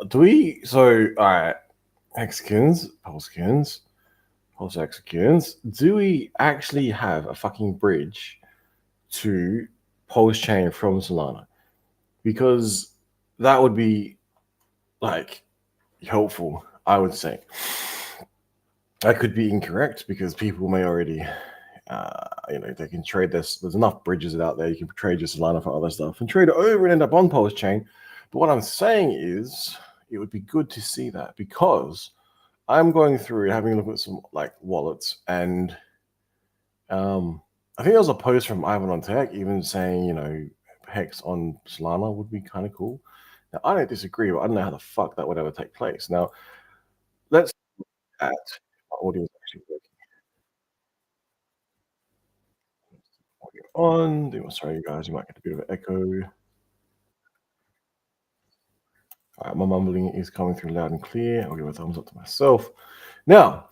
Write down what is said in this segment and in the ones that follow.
do we? So, all right, Hexicans, Pulse Hexicans. Do we actually have a fucking bridge to Pulse Chain from Solana? Because that would be like helpful, I would say. I could be incorrect because people may already, they can trade this. There's enough bridges out there. You can trade your Solana for other stuff and trade it over and end up on Pulse Chain. But what I'm saying is, it would be good to see that because I'm going through having a look at some like wallets, and I think there was a post from Ivan on Tech even saying, Hex on Solana would be kind of cool. Now I don't disagree, but I don't know how the fuck that would ever take place. Now let's look at my audio is actually working. Audio on. Sorry, you guys, you might get a bit of an echo. All right, my mumbling is coming through loud and clear. I'll give a thumbs up to myself. Now,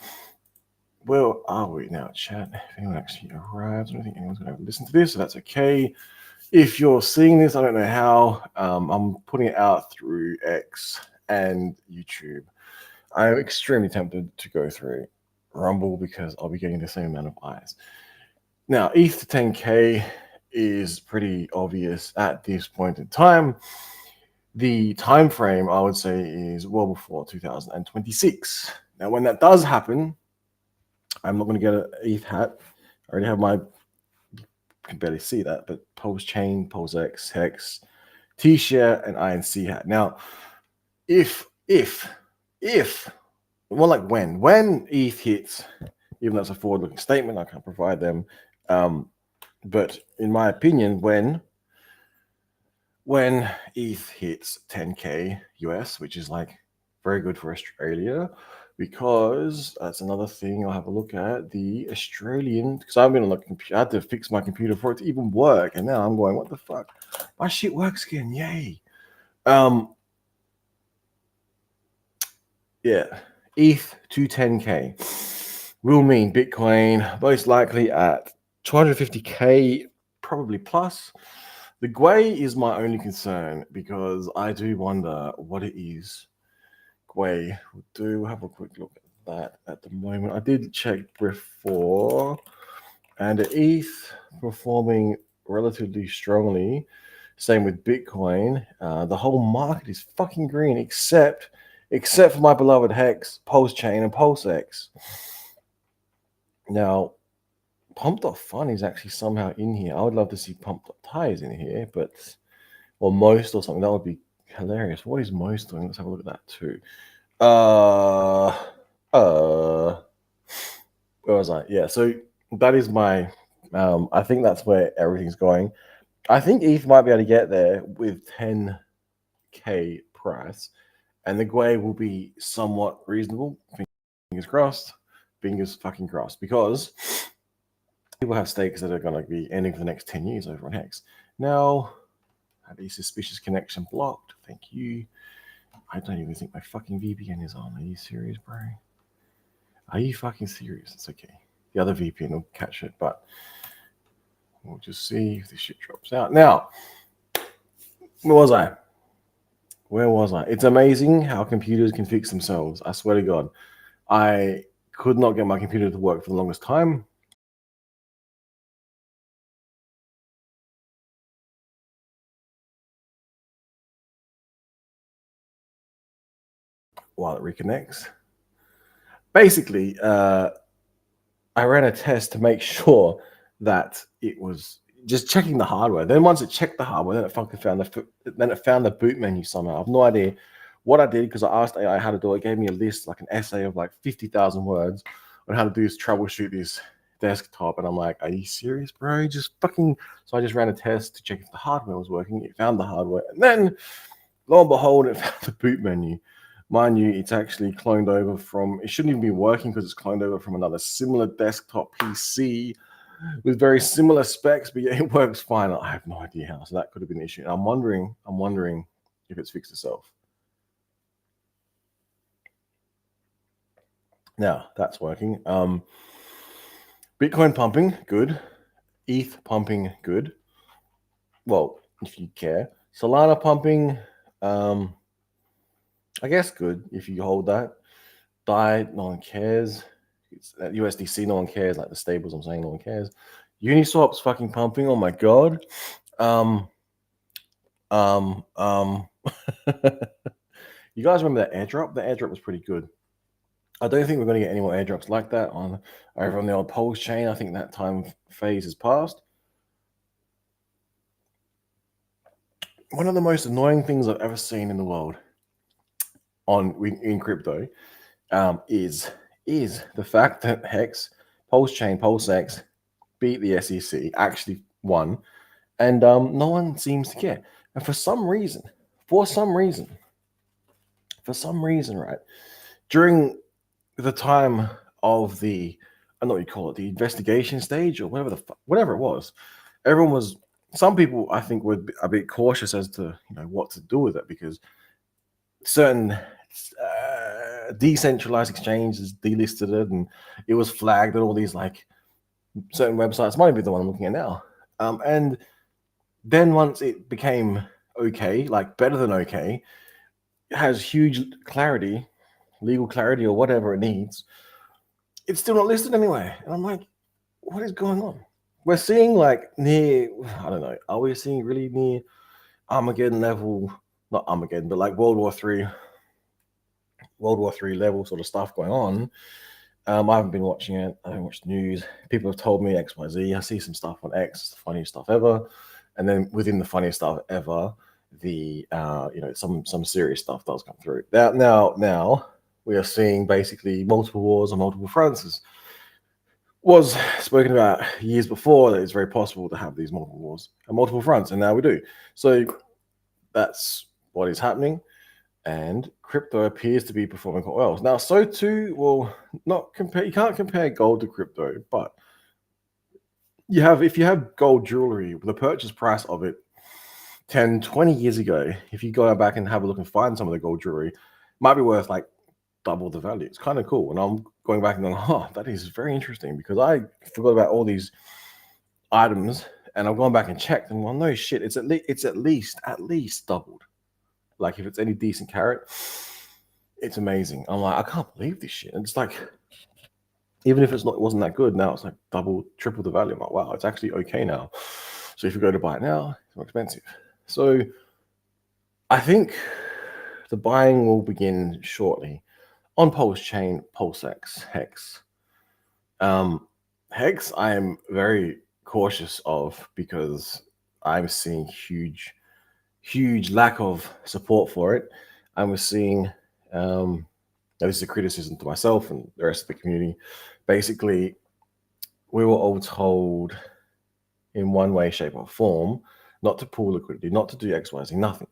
where are we now, chat? If anyone actually arrives, I don't think anyone's going to listen to this, so that's okay. If you're seeing this, I don't know how. I'm putting it out through X and YouTube. I'm extremely tempted to go through Rumble because I'll be getting the same amount of eyes. Now, ETH to 10K is pretty obvious at this point in time. The time frame, I would say, is well before 2026. Now, when that does happen, I'm not going to get an ETH hat. I already have my, you can barely see that, but Pulse Chain, Pulse X, HEX, T-shirt, and INC hat. Now, if, more like when ETH hits, even though it's a forward-looking statement, I can't provide them. But in my opinion, when ETH hits 10K US, which is like very good for Australia, because that's another thing I'll have a look at. The Australian, because I've been on the computer, I had to fix my computer for it to even work, and now I'm going, what the fuck? My shit works again, yay! Yeah, ETH to 10K will mean Bitcoin most likely at 250K, probably plus. The gwei is my only concern because I do wonder what it is. Gwei, we'll do have a quick look at that at the moment. I did check before, and the ETH performing relatively strongly. Same with Bitcoin. The whole market is fucking green except for my beloved Hex, Pulse Chain, and Pulse X. Now, Pump.fun is actually somehow in here. I would love to see Pump.ties in here, or Most or something. That would be hilarious. What is Most doing? Let's have a look at that too. Where was I? Yeah, so that is my I think that's where everything's going. I think ETH might be able to get there with 10K price, and the gwei will be somewhat reasonable. Fingers crossed. Fingers fucking crossed. Because people have stakes that are going to be ending for the next 10 years over on Hex. Now, have a suspicious connection blocked. Thank you. I don't even think my fucking VPN is on. Are you serious, bro? Are you fucking serious? It's okay. The other VPN will catch it, but we'll just see if this shit drops out. Now, where was I? It's amazing how computers can fix themselves. I swear to God. I could not get my computer to work for the longest time. While it reconnects. Basically, I ran a test to make sure that it was just checking the hardware. Then once it checked the hardware, then it fucking found the boot menu somehow. I have no idea what I did because I asked AI how to do it. It gave me a list, like an essay of like 50,000 words on how to do this troubleshoot this desktop. And I'm like, are you serious, bro? Just fucking. So I just ran a test to check if the hardware was working. It found the hardware. And then lo and behold, it found the boot menu. Mind you, it's actually cloned over from, it shouldn't even be working because it's cloned over from another similar desktop PC with very similar specs, but yeah, it works fine. I have no idea how, so that could have been an issue. And I'm wondering if it's fixed itself. Now that's working. Bitcoin pumping, good. ETH pumping, good. Well, if you care. Solana pumping, I guess good if you hold that. DAI, no one cares. It's at USDC, no one cares. Like the stables, I'm saying no one cares. Uniswap's fucking pumping. Oh my god. Um. You guys remember that airdrop? The airdrop was pretty good. I don't think we're going to get any more airdrops like that on over on the old Pulse chain. I think that time phase is past. One of the most annoying things I've ever seen in the world in crypto is the fact that HEX, Pulse chain, PulseX beat the SEC, actually won, and no one seems to care. And for some reason, right, during the time of the, I don't know what you call it, the investigation stage or whatever it was, everyone was. Some people, I think, were a bit cautious as to what to do with it because certain decentralized exchanges delisted it, and it was flagged at all these like certain websites. Might be the one I'm looking at now, and then once it became okay, like better than okay, it has huge clarity, legal clarity, or whatever it needs. It's still not listed anywhere, and I'm like, what is going on? We're seeing like near, I don't know, are we seeing really near Armageddon level? Not Armageddon, but like World War Three level sort of stuff going on. I haven't been watching it. I don't watch the news. People have told me X, Y, Z. I see some stuff on X, the funniest stuff ever, and then within the funniest stuff ever, the some serious stuff does come through. Now we are seeing basically multiple wars on multiple fronts. As was spoken about years before, that it's very possible to have these multiple wars on multiple fronts, and now we do. So that's what is happening. And crypto appears to be performing quite well. Now, so too, well, not compare. You can't compare gold to crypto, but if you have gold jewelry, the purchase price of it 10, 20 years ago, if you go back and have a look and find some of the gold jewelry, might be worth like double the value. It's kind of cool. And I'm going back and going, oh, that is very interesting because I forgot about all these items, and I've gone back and checked, and well, no shit, it's at least doubled. Like if it's any decent carrot, it's amazing. I'm like, I can't believe this shit. And it's like, even if it wasn't that good, now it's like double, triple the value. I'm like, wow, it's actually okay now. So if you go to buy it now, it's more expensive. So I think the buying will begin shortly on Pulse Chain, PulseX, HEX. HEX, I am very cautious of because I'm seeing huge lack of support for it. And we're seeing, this is a criticism to myself and the rest of the community. Basically, we were all told in one way, shape, or form not to pool liquidity, not to do X, Y, Z, nothing.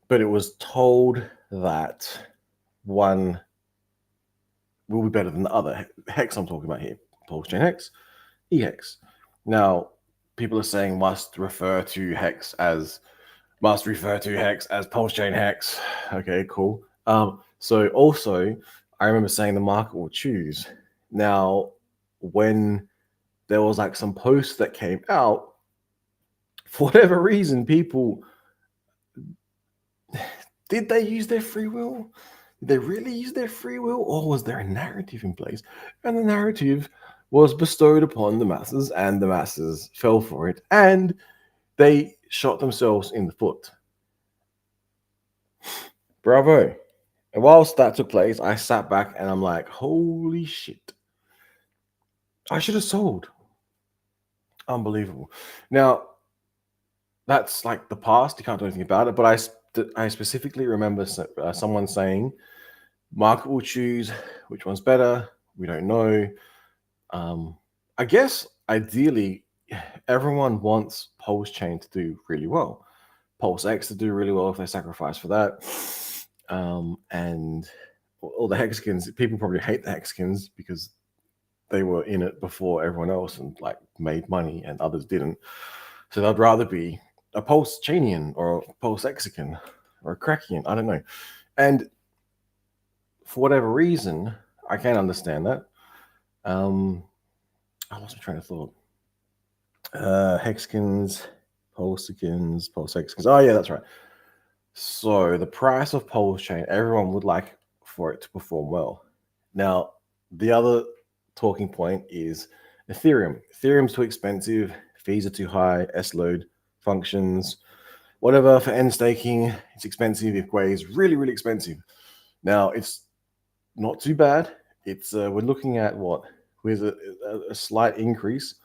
But it was told that one will be better than the other. HEX I'm talking about here, Pulse Chain HEX, EHEX. Now, people are saying must refer to HEX as Pulse Chain HEX. Okay, cool. So also, I remember saying the market will choose. Now, when there was like some posts that came out, for whatever reason, people, did they use their free will? Did they really use their free will, or was there a narrative in place? And the narrative was bestowed upon the masses, and the masses fell for it, and they shot themselves in the foot. Bravo. And whilst that took place, I sat back and I'm like, holy shit. I should have sold. Unbelievable. Now, that's like the past. You can't do anything about it. But I specifically remember someone saying, market will choose which one's better. We don't know. I guess ideally, everyone wants Pulse Chain to do really well. Pulse X to do really well if they sacrifice for that. And all the Hexicans, people probably hate the Hexicans because they were in it before everyone else and like made money, and others didn't. So they'd rather be a Pulse Chainian or a Pulse Hexican or a Crackian. I don't know. And for whatever reason, I can't understand that. I lost my train of thought. Hexicans, Pulsicans, Pulse Hexicans. Oh yeah, that's right. So the price of Pulse Chain, everyone would like for it to perform well. Now, the other talking point is Ethereum. Ethereum's too expensive, fees are too high, S load functions, whatever for end staking, it's expensive. If gwei is really, really expensive. Now, it's not too bad. It's we're looking at what with a slight increase.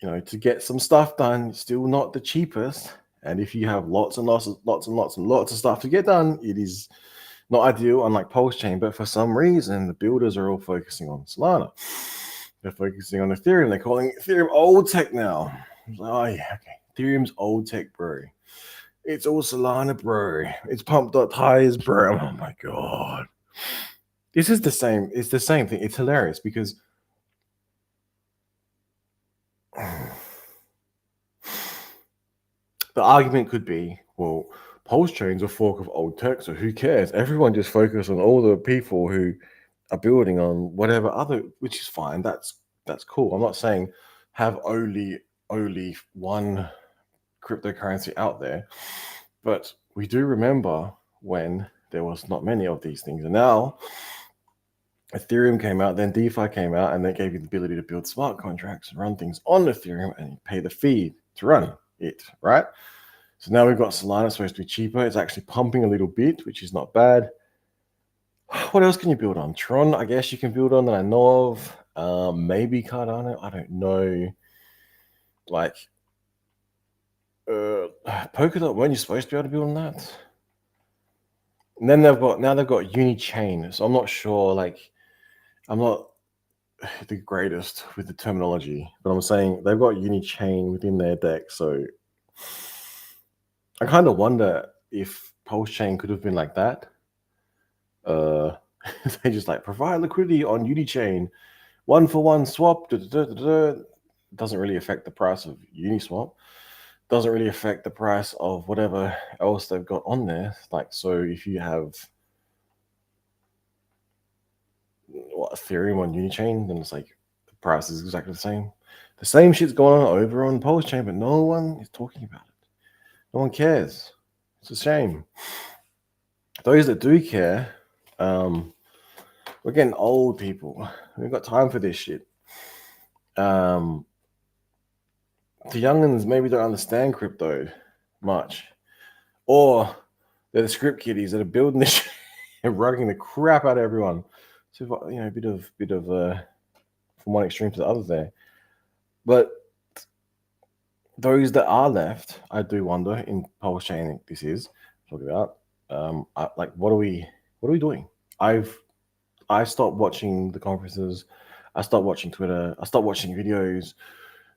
To get some stuff done, still not the cheapest. And if you have lots and lots of stuff to get done, it is not ideal, unlike Pulse Chain. But for some reason, the builders are all focusing on Solana. They're focusing on Ethereum. They're calling Ethereum old tech now. Oh yeah, okay. Ethereum's old tech, bro. It's all Solana, bro. It's pumped up tires, bro. Oh my god. This is the same. It's the same thing. It's hilarious because the argument could be, well, Pulse Chain's a fork of old tech, so who cares? Everyone just focus on all the people who are building on whatever other, which is fine. That's cool. I'm not saying have only one cryptocurrency out there, but we do remember when there was not many of these things, and now Ethereum came out, then DeFi came out, and they gave you the ability to build smart contracts and run things on Ethereum and pay the fee to run it, right? So now we've got Solana, supposed to be cheaper. It's actually pumping a little bit, which is not bad. What else can you build on? Tron, I guess you can build on that I know of. Maybe Cardano, I don't know. Like, Polkadot, weren't you supposed to be able to build on that? And then they've got Unichain. So I'm not sure, like, I'm not the greatest with the terminology, but I'm saying they've got Unichain within their deck. So I kind of wonder if Pulse Chain could have been like that. They just like provide liquidity on Unichain, 1-for-1 swap. Doesn't really affect the price of Uniswap. Doesn't really affect the price of whatever else they've got on there. Like, so if you have Ethereum on Unichain, then it's like the price is exactly the same. The same shit's going on over on Pulse Chain, but no one is talking about it. No one cares. It's a shame. Those that do care, we're getting old people. We've got time for this shit. The youngins maybe don't understand crypto much, or they're the script kiddies that are building this shit and rugging the crap out of everyone. So a bit of from one extreme to the other there. But those that are left, I do wonder in Pulse Chain. This is talking about what are we doing? I stopped watching the conferences. I stopped watching Twitter. I stopped watching videos.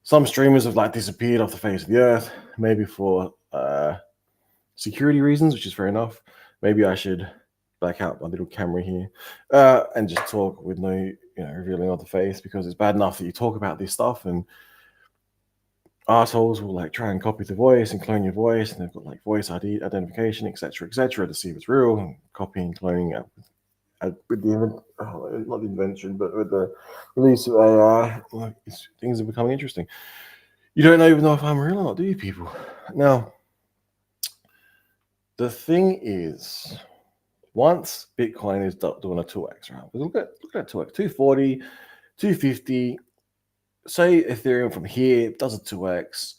Some streamers have like disappeared off the face of the earth, maybe for security reasons, which is fair enough. Maybe I should back out my little camera here and just talk with no revealing of the face, because it's bad enough that you talk about this stuff and assholes will like try and copy the voice and clone your voice, and they've got like voice ID identification, etc., to see if it's real, and copying, cloning with the not the invention, but with the release of AI, things are becoming interesting. You don't even know if I'm real or not, do you, people? Now, the thing is, once Bitcoin is doing a 2x, right? Look at 2x, 240, 250. Say Ethereum from here does a 2x,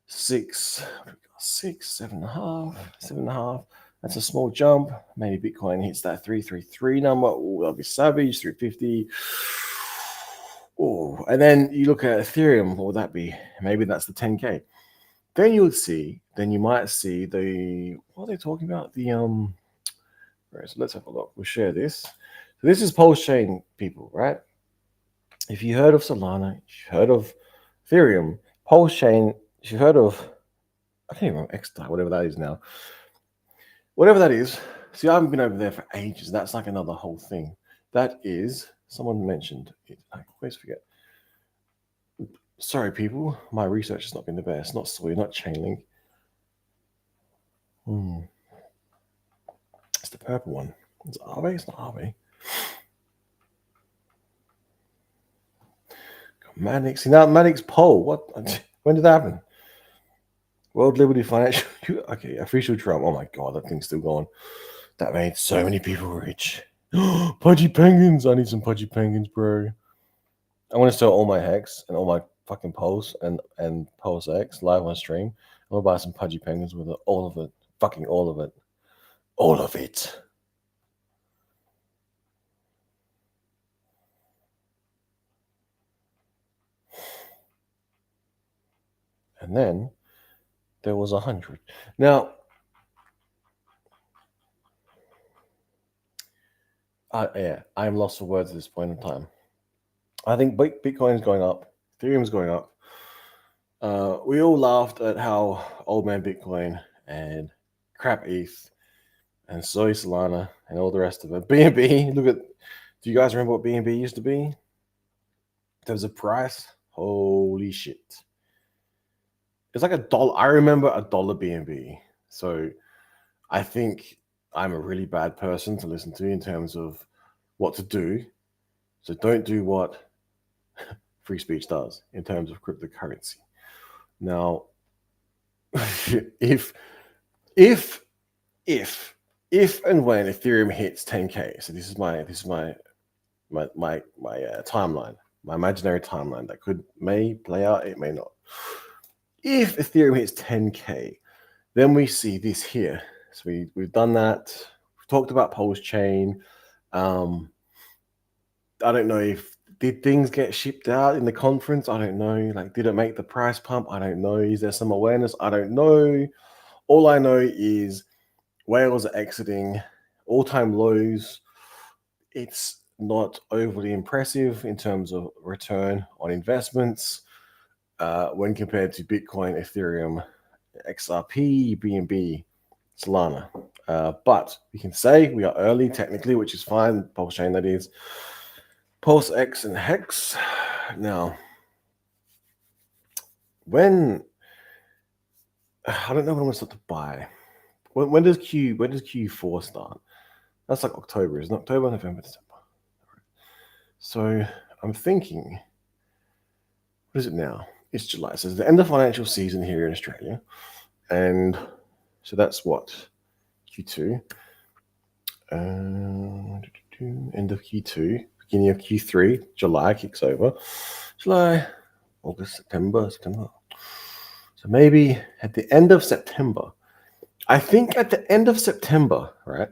7.5. That's a small jump. Maybe Bitcoin hits that 333 number. Oh, that'll be savage. 350. Oh, and then you look at Ethereum. What would that be? Maybe that's the 10K. Then you might see what are they talking about? Right, so let's have a look. We'll share this. So this is Pulse Chain, people, right? If you heard of Solana, if you heard of Ethereum, Pulse Chain, if you heard of, I can't even remember, X, whatever that is now. Whatever that is. See, I haven't been over there for ages. That's like another whole thing. That is, someone mentioned it. I always forget. Sorry, people. My research has not been the best. Not Soy, not Chainlink. It's the purple one. It's Aave? It's not Aave. Maddox. See, now Maddox poll. What? When did that happen? World Liberty Financial. Okay, official Trump. Oh my god, that thing's still going. That made so many people rich. Pudgy penguins. I need some pudgy penguins, bro. I want to sell all my HEX and all my fucking Pulse and Pulse X live on stream. I'm gonna buy some pudgy penguins with it. All of it. Fucking all of it. All of it. And then there was 100. Now, yeah, I'm lost for words at this point in time. I think Bitcoin is going up. Ethereum is going up. We all laughed at how old man Bitcoin and crap ETH and soy Solana and all the rest of it. BNB, look at. Do you guys remember what BNB used to be? There was a price. Holy shit! It's like $1. I remember $1 BNB. So I think I'm a really bad person to listen to in terms of what to do. So don't do what free speech does in terms of cryptocurrency. Now, if and when Ethereum hits 10K, so this is my timeline, my imaginary timeline that may play out, it may not. If Ethereum hits 10K, then we see this here. So we've done that. We've talked about Pulse Chain. I don't know if did things get shipped out in the conference. I don't know. Like, did it make the price pump? I don't know. Is there some awareness? I don't know. All I know is whales are exiting all-time lows. It's not overly impressive in terms of return on investments when compared to Bitcoin, Ethereum, XRP, BNB, Solana. But we can say we are early technically, which is fine. Pulse Chain, that is. Pulse X and HEX. Now, when I don't know when I'm going to start to buy. When does Q4 start? That's like October, isn't it? October, November, December. So I'm thinking, what is it now? It's July. So it's the end of financial season here in Australia. And so that's what? Q2. End of Q2, beginning of Q3. July kicks over. July, August, September. So maybe at the end of September. I think at the end of September, right?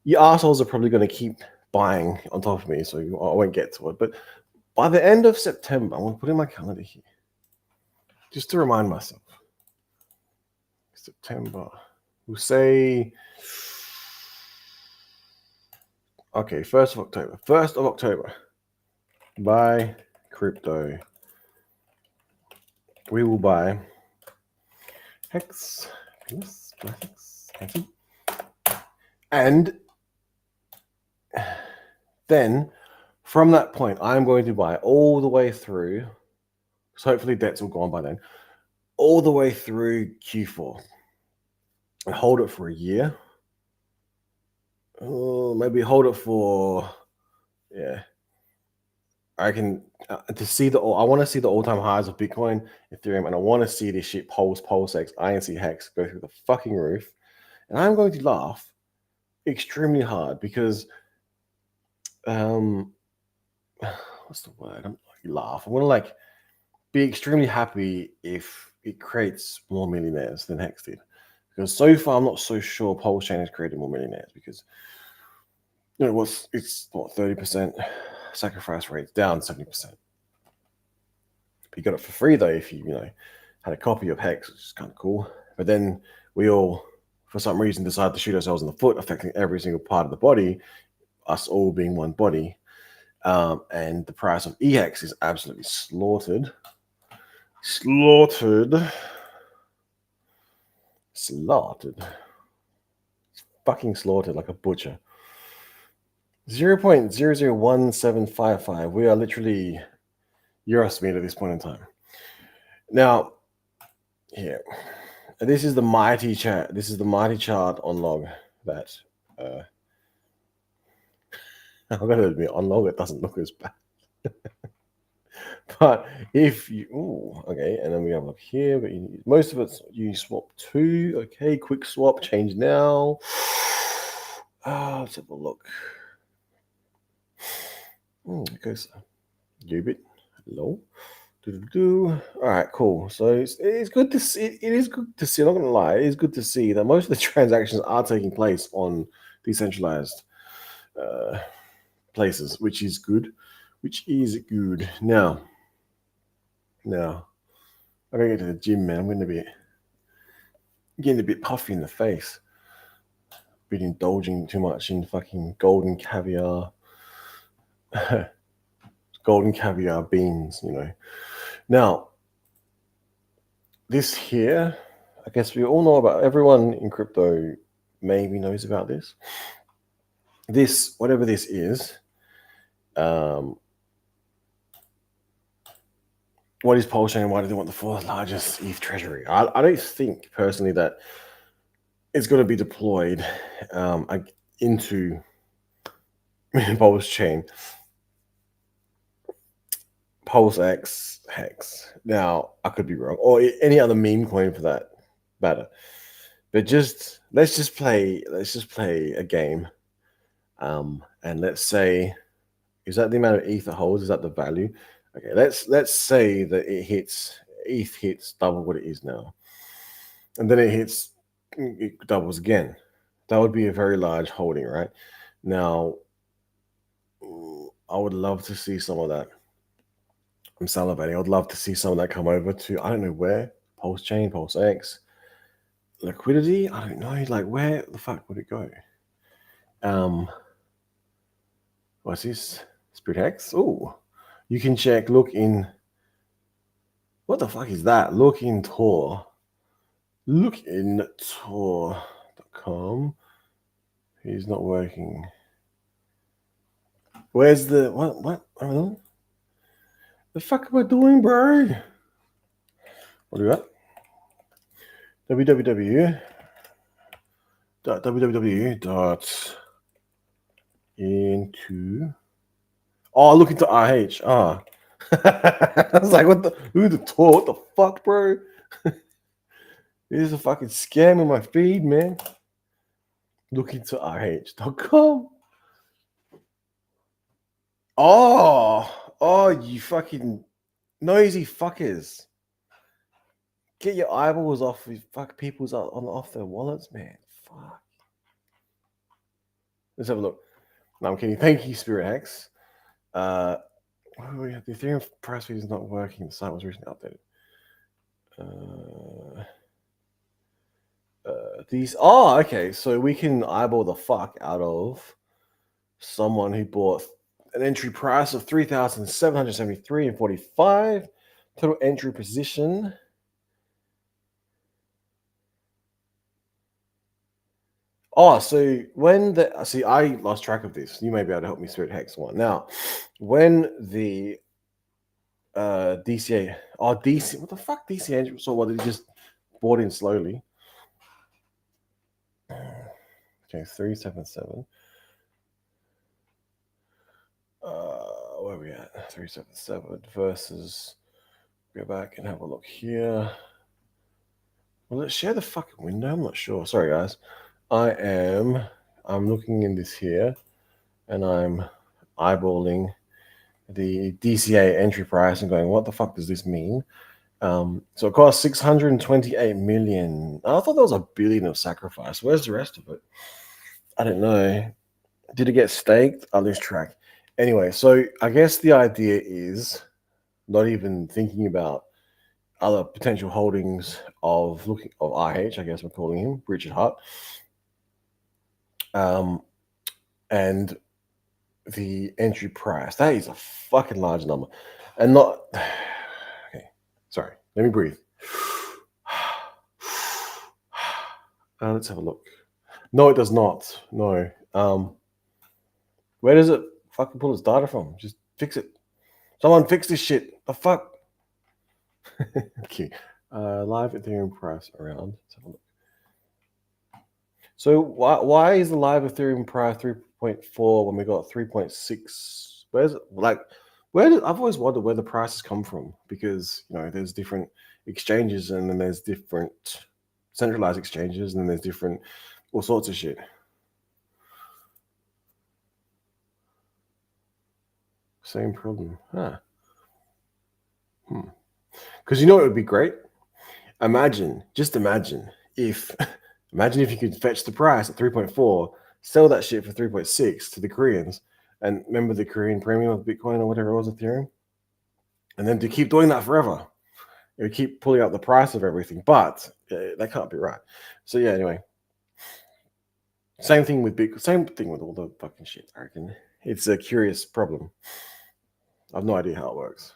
You assholes are probably going to keep buying on top of me, so I won't get to it. But by the end of September, I'm going to put in my calendar here, just to remind myself. September. We'll say, okay, 1st of October. 1st of October. Buy crypto. We will buy HEX. And then from that point, I'm going to buy all the way through. So hopefully debt's all gone by then. All the way through Q4. And hold it for a year. Maybe hold it for, yeah. I can to see I want to see the all-time highs of Bitcoin, Ethereum, and I want to see this shit Pulse X, INC HEX go through the fucking roof. And I'm going to laugh extremely hard because what's the word? I'm laugh. I want to like be extremely happy if it creates more millionaires than HEX did. Because so far I'm not so sure Pulse Chain has created more millionaires because it's 30% sacrifice rate down 70%. You got it for free though if you had a copy of HEX, which is kind of cool. But then we all, for some reason, decided to shoot ourselves in the foot, affecting every single part of the body, us all being one body. And the price of ETH is absolutely slaughtered. It's fucking slaughtered like a butcher. 0.001755. We are literally Eurospeed at this point in time. Now, here, this is the mighty chart. This is the mighty chart on log that I've got to admit, on log it doesn't look as bad. But if you, okay, and then we have a look here, but most of it's you swap two. Okay, quick swap, change now. Let's have a look. It goes Ubit. Hello. All right, cool. So it's good to see. It is good to see. I'm not gonna lie, it is good to see that most of the transactions are taking place on decentralized places, which is good. Now, I gotta get to the gym, man. I'm gonna be getting a bit puffy in the face. Been indulging too much in fucking golden caviar, beans. Now, this here, I guess we all know about. Everyone in crypto maybe knows about this. This, whatever this is, what is Pulse Chain? Why do they want the fourth largest ETH treasury? I don't think personally that it's going to be deployed into Pulse Chain, Pulse X, HEX. Now, I could be wrong, or any other meme coin for that matter. But let's just play a game, and let's say, is that the amount of ETH it holds? Is that the value? Okay, let's say that ETH hits double what it is now, and then it doubles again. That would be a very large holding, right? Now, I would love to see some of that. I'm salivating. I would love to see some of that come over to, I don't know where, Pulse Chain, Pulse X. Liquidity, I don't know. Like, where the fuck would it go? What's this? Spirit X? Oh, you can check. Look in. What the fuck is that? Look in Tor. Look in Tor.com. He's not working. Where's the what? I don't know. The fuck am I doing, bro? What do you got? www.into. Oh, look into RH. I was like, what the? Who the Tor? What the fuck, bro? This is a fucking scam in my feed, man. Look into RH.com. Oh, you fucking noisy fuckers. Get your eyeballs off people's off their wallets, man. Fuck. Let's have a look. No, I'm kidding. Thank you, Spirit X. The Ethereum price feed is not working. The site was recently updated. Okay. So we can eyeball the fuck out of someone who bought an entry price of 3,773.45. Total entry position. So I lost track of this. You may be able to help me, Spirit Hex one. Now, when the DCA, DC, what the fuck, DCA? So what? They just bought in slowly. Okay, 377. Where are we at? 377 versus. Go back and have a look here. Well, let's share the fucking window. I'm not sure. Sorry, guys. I'm looking in this here, and I'm eyeballing the DCA entry price and going, what the fuck does this mean? So it cost 628 million. I thought there was $1 billion of sacrifice. Where's the rest of it? I don't know. Did it get staked? I lose track. Anyway, so I guess the idea is not even thinking about other potential holdings of RH, I guess we're calling him, Richard Hart. And the entry price, that is a fucking large number. And not okay, sorry, let me breathe. Let's have a look. No, it does not. No. Where does it fucking pull its data from? Just fix it. Someone fix this shit. The fuck? Okay. Live Ethereum price around. Let's have a look. So why is the live Ethereum price 3.4 when we got 3.6? Where's I've always wondered where the prices come from, because there's different exchanges, and then there's different centralized exchanges, and then there's different all sorts of shit. Same problem. Because it would be great. Just imagine if you could fetch the price at 3.4, sell that shit for 3.6 to the Koreans, and remember the Korean premium of Bitcoin or whatever it was, Ethereum, and then to keep doing that forever. It would keep pulling up the price of everything, but that can't be right. So yeah, anyway, same thing with Bitcoin, same thing with all the fucking shit. I reckon it's a curious problem. I have no idea how it works.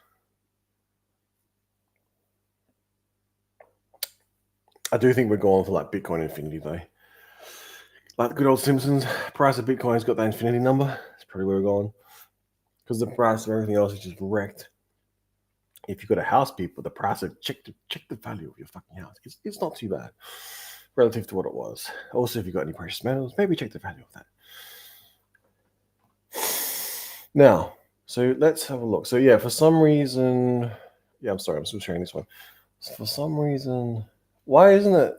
I do think we're going for like Bitcoin infinity though. Like the good old Simpsons, price of Bitcoin's got that infinity number. That's probably where we're going. Because the price of everything else is just wrecked. If you've got a house, people, the price of check the value of your fucking house. It's not too bad relative to what it was. Also, if you've got any precious metals, maybe check the value of that. Now, so let's have a look. So yeah, for some reason, I'm sorry, I'm still sharing this one. So for some reason, why isn't it?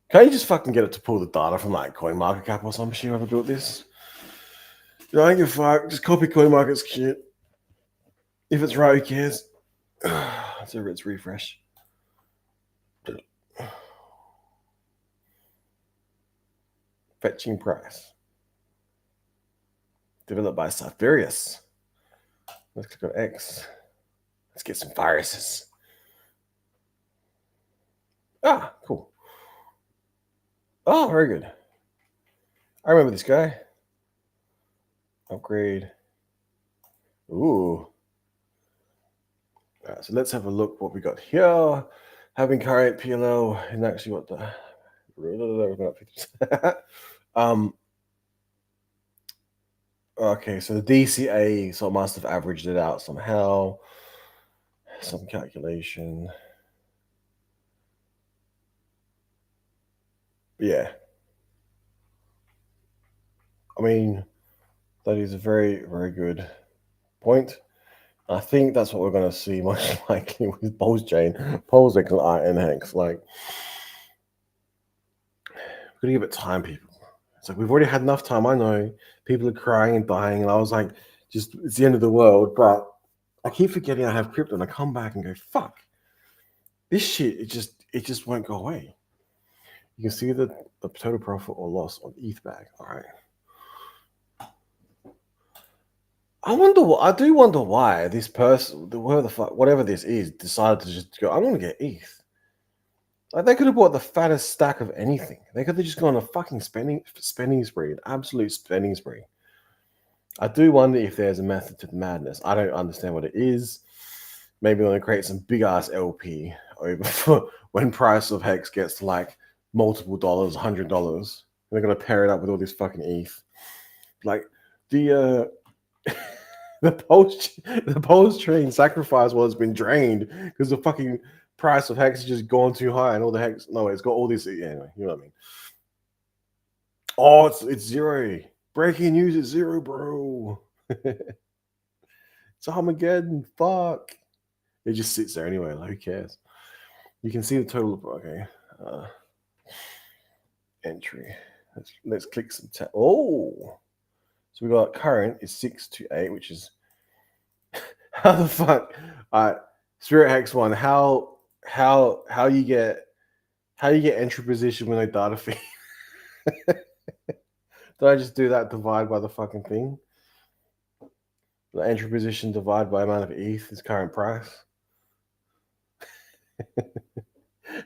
Can't you just fucking get it to pull the data from like CoinMarketCap or some shit? Ever built this? I don't give a fuck. Just copy CoinMarket's shit. If it's right, who cares? So let's refresh. Fetching price. Developed by Cypherius. Let's click on X. Let's get some viruses. Cool. Oh, very good. I remember this guy. Upgrade. Ooh. So let's have a look what we got here. Having current PLO and actually what the okay, so the DCA sort of must have averaged it out somehow. Some calculation. Yeah. I mean, that is a very, very good point. I think that's what we're going to see most likely with Pulse Chain, PulseX, and HEX. Like, we're going to give it time, people. It's like we've already had enough time. I know people are crying and dying, and I was like, it's the end of the world. But I keep forgetting I have crypto, and I come back and go, fuck, this shit, it just won't go away. You can see the total profit or loss on ETH bag. All right. I do wonder why this person, whatever this is, decided to just go, I'm going to get ETH. Like, they could have bought the fattest stack of anything. They could have just gone on a fucking spending spree, an absolute spending spree. I do wonder if there's a method to the madness. I don't understand what it is. Maybe they're going to create some big ass LP over for when price of HEX gets to like multiple dollars, $100. They're going to pair it up with all this fucking ETH. Like the Pulse Chain sacrifice has been drained because the fucking price of HEX has just gone too high, and all the HEX. No, it's got all this. Yeah, anyway, you know what I mean. Oh, it's zero. Breaking news is zero, bro. It's Armageddon. Fuck. It just sits there anyway. Like, who cares? You can see the total. Okay. Entry. Let's click some tab. Oh. So we got current is 628, which is how the fuck. All right. Spirit Hex 1. How you get entry position with no data fee? Did I just do that divide by the fucking thing? The entry position divide by amount of ETH is current price.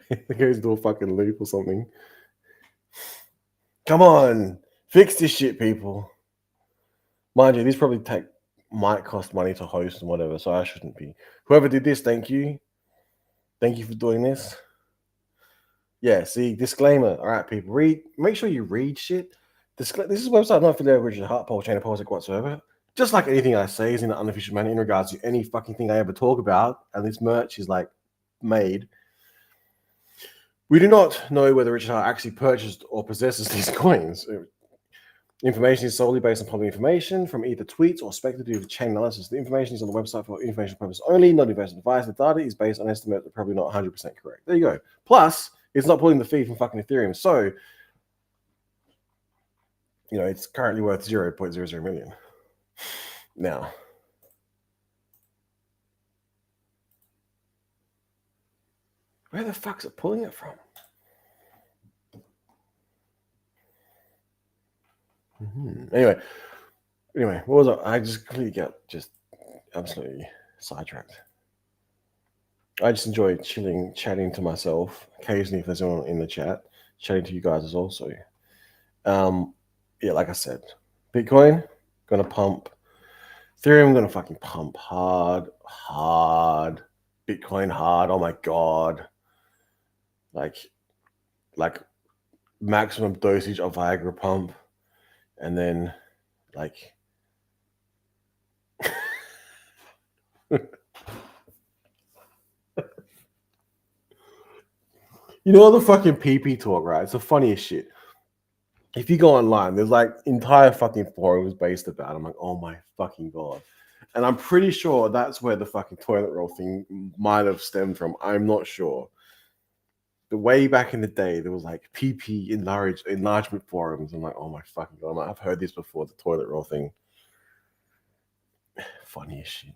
It goes into a fucking loop or something. Come on, fix this shit, people. Mind you, these probably might cost money to host and whatever, so I shouldn't be. Whoever did this, thank you. Thank you for doing this. Yeah, see, disclaimer. All right, people, make sure you read shit. This is a website not affiliated with Richard Hart, Pole Chain, or PulseX whatsoever. Just like anything I say is in an unofficial manner in regards to any fucking thing I ever talk about, and this merch is like made. We do not know whether Richard Hart actually purchased or possesses these coins. Information is solely based on public information from either tweets or speculative chain analysis. The information is on the website for information purposes only, not investment advice. The data is based on estimates that are probably not 100% correct. There you go. Plus, it's not pulling the fee from fucking Ethereum. So, it's currently worth 0.00 million. Now, where the fuck's it pulling it from? Anyway, what was I just completely got just absolutely sidetracked. I just enjoy chilling, chatting to myself. Occasionally, if there's anyone in the chat, chatting to you guys is also. Yeah, like I said, Bitcoin gonna pump. Ethereum gonna fucking pump hard. Bitcoin hard. Oh my god. Like maximum dosage of Viagra pump, and then like. You know all the fucking PP talk, right? It's the funniest shit. If you go online, there's like entire fucking forums based about it. I'm like, oh my fucking god. And I'm pretty sure that's where the fucking toilet roll thing might have stemmed from. I'm not sure. The way back in the day, there was like PP enlargement forums. I'm like, oh my fucking god. I've heard this before, the toilet roll thing. Funniest shit.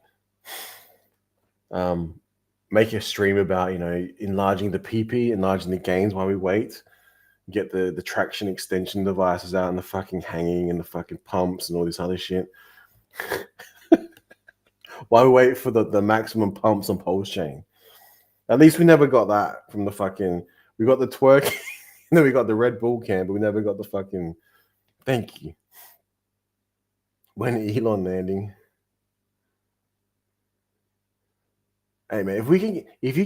Make a stream about, enlarging the PP, enlarging the gains while we wait. Get the traction extension devices out and the fucking hanging and the fucking pumps and all this other shit. While we wait for the maximum pumps on pulse chain. At least we never got that from the fucking. We got the twerk, and then we got the Red Bull can, but we never got the fucking. Thank you. When Elon landing. Hey man, if you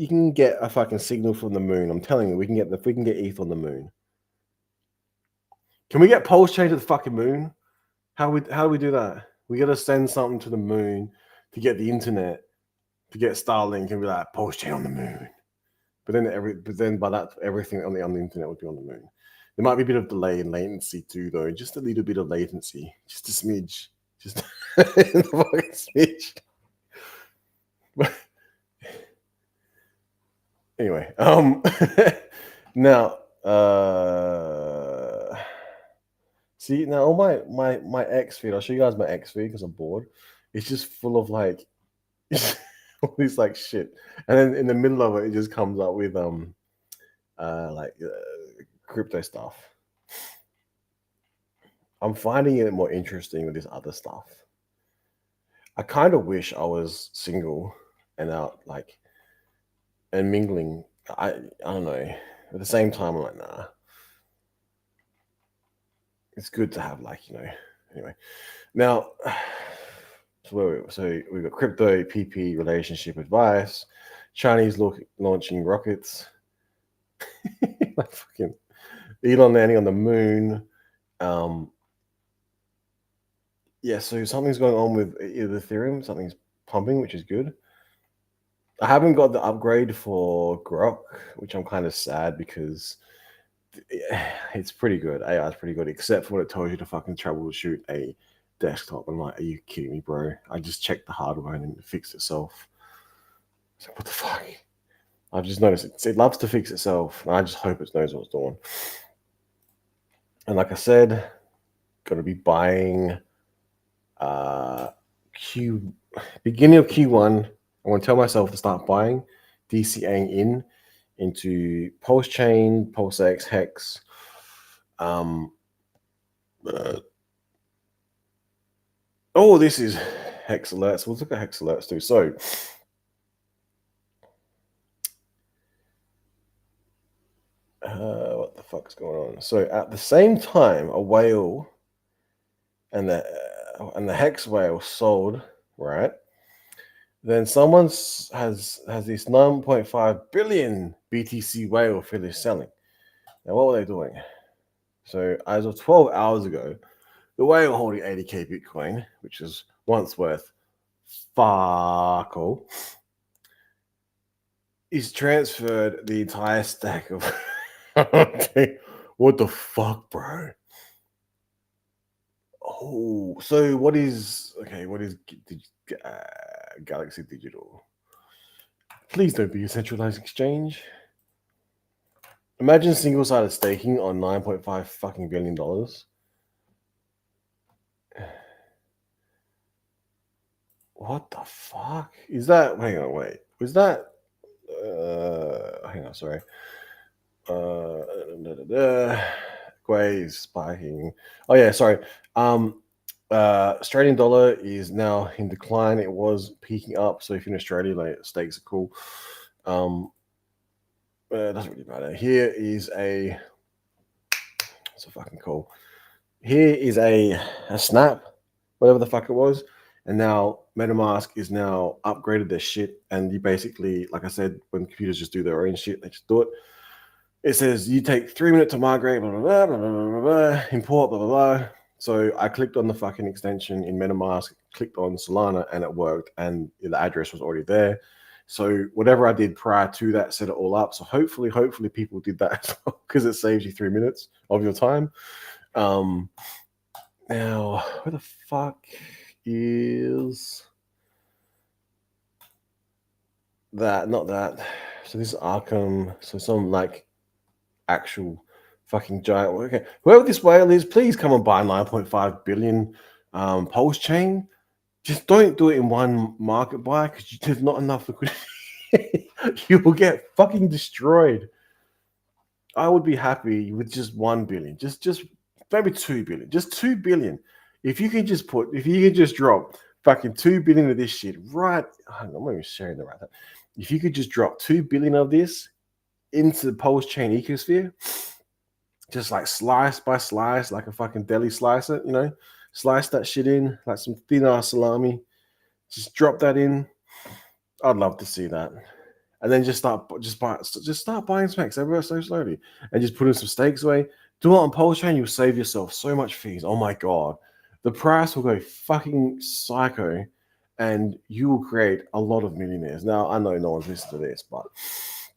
can get a fucking signal from the moon. I'm telling you, we can get ETH on the moon. Can we get pulse chain to the fucking moon? How do we do that? We gotta send something to the moon to get the internet, to get Starlink, and be like pulse chain on the moon. But then by that everything on the internet would be on the moon. There might be a bit of delay and latency too, though. Just a little bit of latency, just a smidge, just a fucking smidge. Anyway, now, see now all my X feed. I'll show you guys my X feed because I'm bored. It's just full of like all this like shit, and then in the middle of it, it just comes up with crypto stuff. I'm finding it more interesting with this other stuff. I kind of wish I was single and out and mingling. I don't know. At the same time, I'm like, nah. It's good to have anyway. Now, so we've got crypto, PP, relationship advice, Chinese launching rockets, like fucking Elon landing on the moon. Yeah, so something's going on with Ethereum. Something's pumping, which is good. I haven't got the upgrade for Grok, which I'm kind of sad because it's pretty good. AI is pretty good, except for what it tells you to fucking troubleshoot a desktop. I'm like, are you kidding me, bro? I just checked the hardware and it fixed itself. So what the fuck? I've just noticed it loves to fix itself, and I just hope it knows what it's doing. And like I said, gonna be buying beginning of Q1. I want to tell myself to start buying, DCAing into Pulse Chain, Pulse X, Hex. This is Hex alerts. We'll look at Hex alerts too. So, what the fuck's going on? So, at the same time, a whale and the Hex whale sold, right? Then someone has this 9.5 billion BTC whale finished selling. Now, what were they doing? So, as of 12 hours ago, the whale holding 80k Bitcoin, which is once worth fuck all, is transferred the entire stack of. What the fuck, bro? Oh, so what is Galaxy Digital? Please don't be a centralized exchange. Imagine single-sided staking on $9.5 fucking billion. What the fuck is that? Hang on, wait. Was that? Hang on, sorry. Gwei is spiking. Oh yeah, sorry. Australian dollar is now in decline. It was peaking up. So if you're in Australia, like stakes are cool. It doesn't really matter. Here is a. So fucking cool. Here is a snap, whatever the fuck it was, and now MetaMask is now upgraded their shit. And you basically, like I said, when computers just do their own shit, they just do it. It says you take 3 minutes to migrate, blah, blah, blah, blah, blah, blah, import, blah, blah, blah. So I clicked on the fucking extension in MetaMask, clicked on Solana, and it worked, and the address was already there. So whatever I did prior to that set it all up. So hopefully people did that as well, because it saves you 3 minutes of your time. Now, where the fuck is that? Not that. So this is Arkham. So some like actual fucking giant. Okay, whoever this whale is, please come and buy 9.5 billion Pulse chain. Just don't do it in one market buy because there's not enough liquidity. You will get fucking destroyed. I would be happy with just 1 billion, just maybe 2 billion, just 2 billion. If you can just drop fucking 2 billion of this shit right. I'm not even sharing the right thing. If you could just drop 2 billion of this into the Pulse chain ecosphere, just like slice by slice, like a fucking deli slicer, slice that shit in like some thin ass salami. Just drop that in. I'd love to see that. And then just start buying smacks ever so slowly, and just put in some stakes away. Do it on Pulse chain, you'll save yourself so much fees. Oh my god, the price will go fucking psycho, and you will create a lot of millionaires. Now I know no one's listening to this, but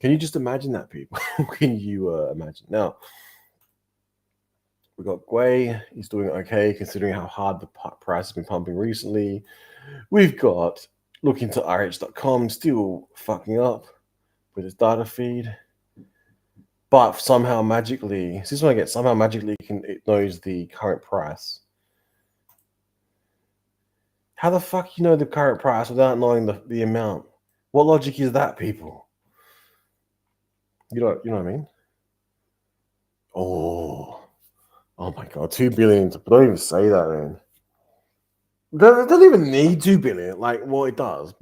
can you just imagine that, people? Can you imagine? Now we got gwei. He's doing okay considering how hard the price has been pumping recently. We've got looking to RH.com still fucking up with its data feed, but somehow magically, this is what I get. Somehow magically, it knows the current price. How the fuck you know the current price without knowing the amount? What logic is that, people? You know what I mean? Oh my god, 2 billion. Don't even say that, man. It doesn't even need 2 billion. Like, well, it does.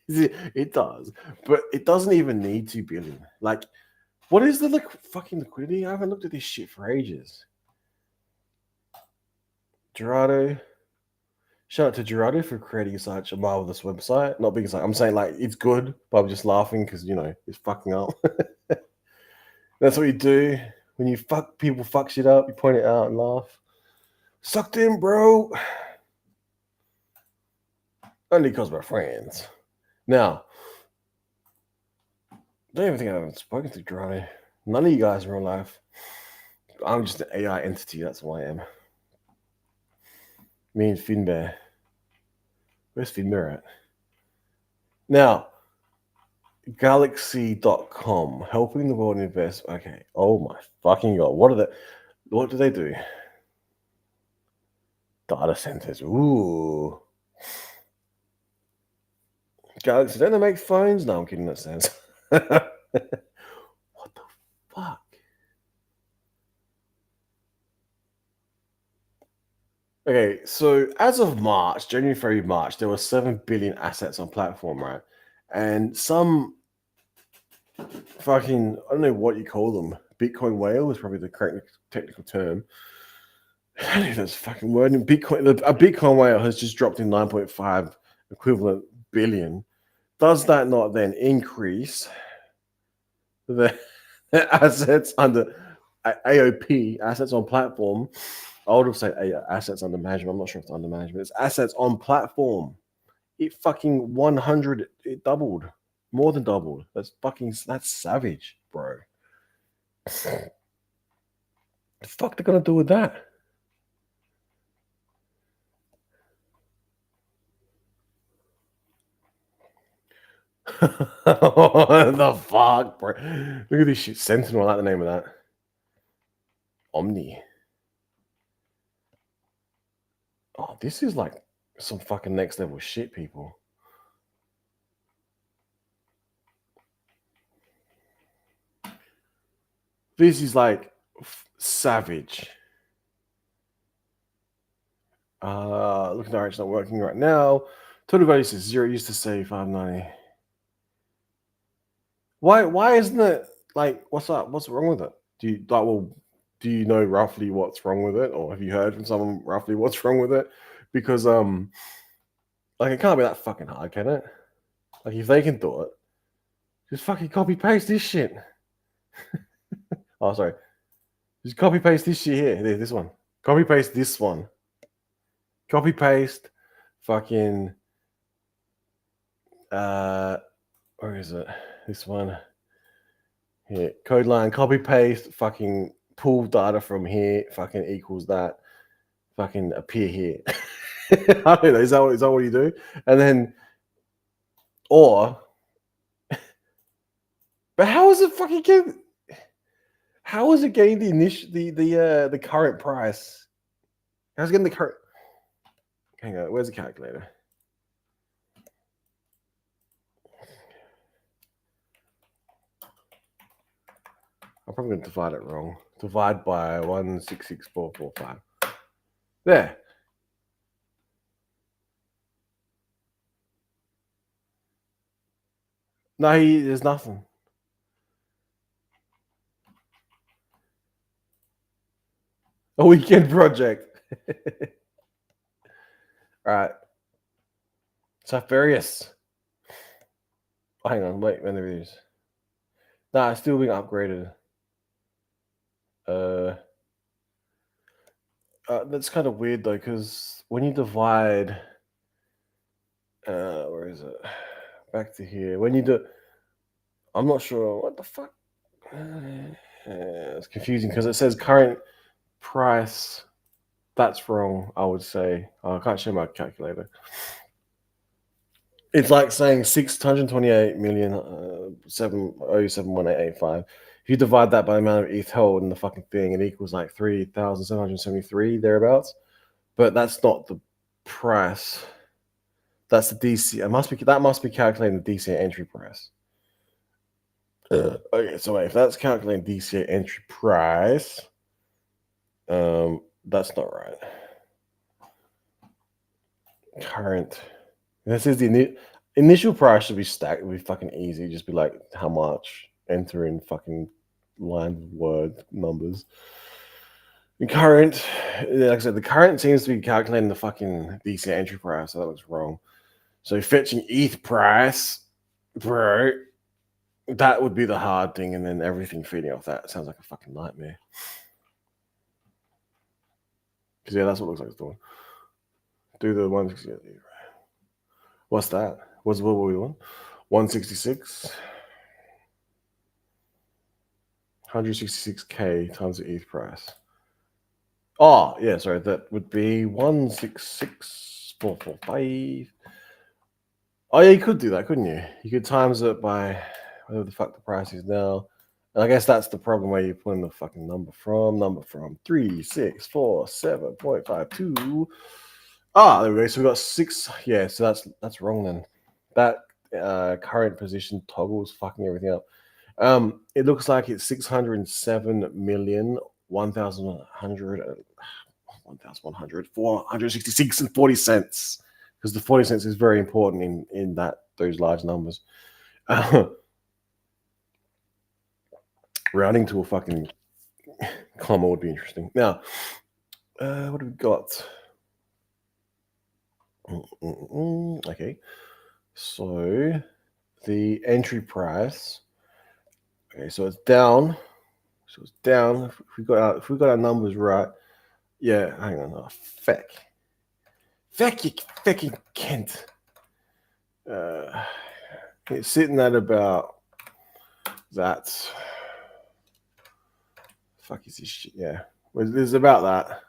It does, but it doesn't even need 2 billion. Like, what is the fucking liquidity? I haven't looked at this shit for ages. Gerardo. Shout out to Gerardo for creating such a marvelous website. Not because I'm saying like it's good, but I'm just laughing because it's fucking up. That's what you do when you people fuck shit up. You point it out and laugh. Sucked in, bro. Only because we're friends. Now, I don't even think I've spoken to Gerardo. None of you guys in real life. I'm just an AI entity. That's who I am. Me and Finbear. Where's Finbear at? Now, Galaxy.com, helping the world invest. Okay. Oh my fucking god. What do they do? Data centers. Ooh. Galaxy, don't they make phones? No, I'm kidding. That sounds. What the fuck? Okay, so as of January, February, March, there were 7 billion assets on platform, right? And some fucking, I don't know what you call them. Bitcoin whale is probably the correct technical term. I don't know if that's a fucking word. A Bitcoin whale has just dropped in 9.5 equivalent billion. Does that not then increase the assets under AOP, assets on platform? I would have said assets under management. I'm not sure if it's under management. It's assets on platform. It fucking 100. It doubled, more than doubled. That's savage, bro. The fuck they're gonna do with that? What the fuck, bro? Look at this shit. Sentinel, I like the name of that. Omni. Oh, this is like some fucking next level shit, people. This is like savage. Looking at it's not working right now. Total value says 0. It used to say 590. Why isn't it like what's up? What's wrong with it? Do you like do you know roughly what's wrong with it? Or have you heard from someone roughly what's wrong with it? Because like it can't be that fucking hard, can it? Like if they can do it, just fucking copy paste this shit. Oh, sorry. Just copy paste this shit here. There, this one. Copy paste this one. Copy paste fucking where is it? This one. Here. Code line, copy paste, fucking pull data from here, fucking equals that. Fucking appear here. I don't know, is that what you do? And then or but how is it fucking getting how is it getting the initial the current price? How's it getting the current hang on, where's the calculator? I'm probably going to divide it wrong. Divide by 166,445. There. No, there's nothing. A weekend project. All right. Safarius. Oh, hang on, wait, when there it is. Nah, it's still being upgraded. That's kind of weird though, because when you divide, where is it? Back to here. When you do, I'm not sure what the fuck. It's confusing because it says current price. That's wrong. I would say I can't show my calculator. It's like saying 628,000,7071885. If you divide that by the amount of ETH held in the fucking thing, it equals like 3,773 thereabouts. But that's not the price. That's the DC. That must be calculating the DCA entry price. Okay, so wait, if that's calculating DCA entry price, that's not right. Current. This is the initial price should be stacked. It would be fucking easy. Just be like how much. Enter in fucking line word numbers. The current, like I said, the current seems to be calculating the fucking DCA entry price. So that looks wrong. So fetching ETH price, bro, that would be the hard thing, and then everything feeding off that sounds like a fucking nightmare. Because yeah, that's what it looks like it's doing. Do the 160. What's that? What were we doing? 166. 166K times the ETH price. Oh, yeah, sorry, that would be 166,445. Oh, yeah, you could do that, couldn't you? You could times it by whatever the fuck the price is now. And I guess that's the problem where you're putting the fucking number from 3647.52. Ah, there we go. So we got 6. Yeah, so that's wrong then. That current position toggles fucking everything up. It looks like it's 466 and 40 cents, because the 40 cents is very important in those large numbers. Rounding to a fucking comma would be interesting. Now, what have we got? Okay, so the entry price. Okay, so it's down. So it's down. If we got our numbers right, yeah. Hang on, oh, feck, you fucking Kent. It's sitting at about that. Fuck is this shit? Yeah, there's about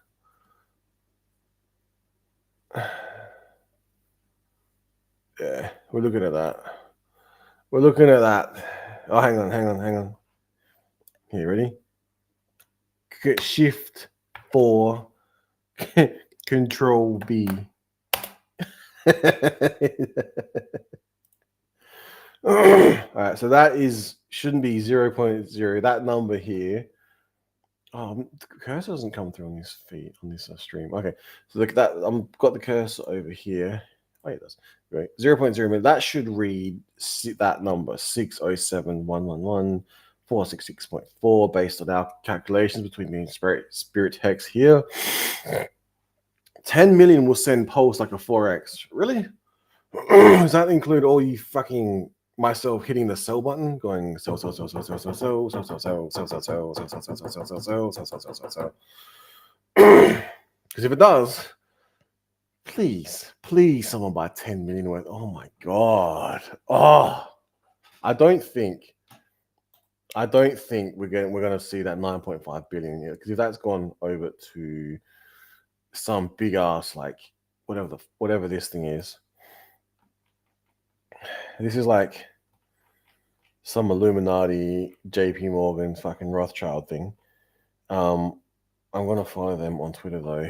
that. Yeah, we're looking at that. We're looking at that. Oh, hang on. Here, ready? Shift 4, Control B. All right, so that shouldn't be 0.0. That number here. Oh, the cursor doesn't come through on this feed on this stream. Okay, so look at that. I've got the cursor over here. Oh, it does. Right, 0.0. That should read that number 607.111.466.4 based on our calculations between me and Spirit Hex here. 10 million will send Pulse like a 4x. Really? Does that include all you fucking myself hitting the sell button, going sell. Because if it does, please, someone buy 10 million worth. Oh my god. Oh, I don't think we're gonna see that 9.5 billion yet. Because if that's gone over to some big ass like whatever this thing is. This is like some Illuminati, JP Morgan, fucking Rothschild thing. I'm gonna follow them on Twitter though,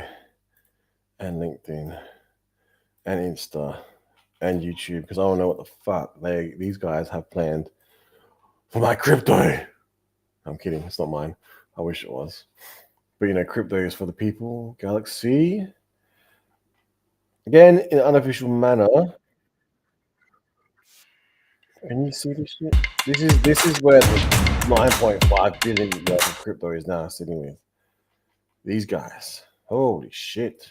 and LinkedIn, and Insta, and YouTube because I don't know what the fuck these guys have planned for my crypto. I'm kidding, it's not mine. I wish it was, but crypto is for the people. Galaxy, again in an unofficial manner. Can you see this shit? This is where the 9.5 billion worth of crypto is now sitting with these guys. Holy shit.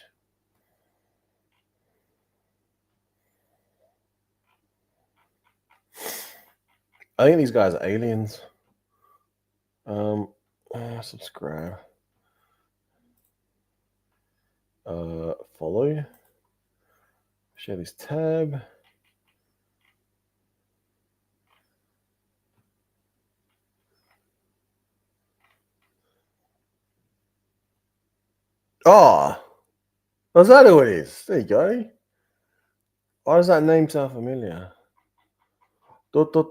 I think these guys are aliens. Subscribe. Follow. Share this tab. Oh, is that who it is? There you go. Why does that name sound familiar? Alright,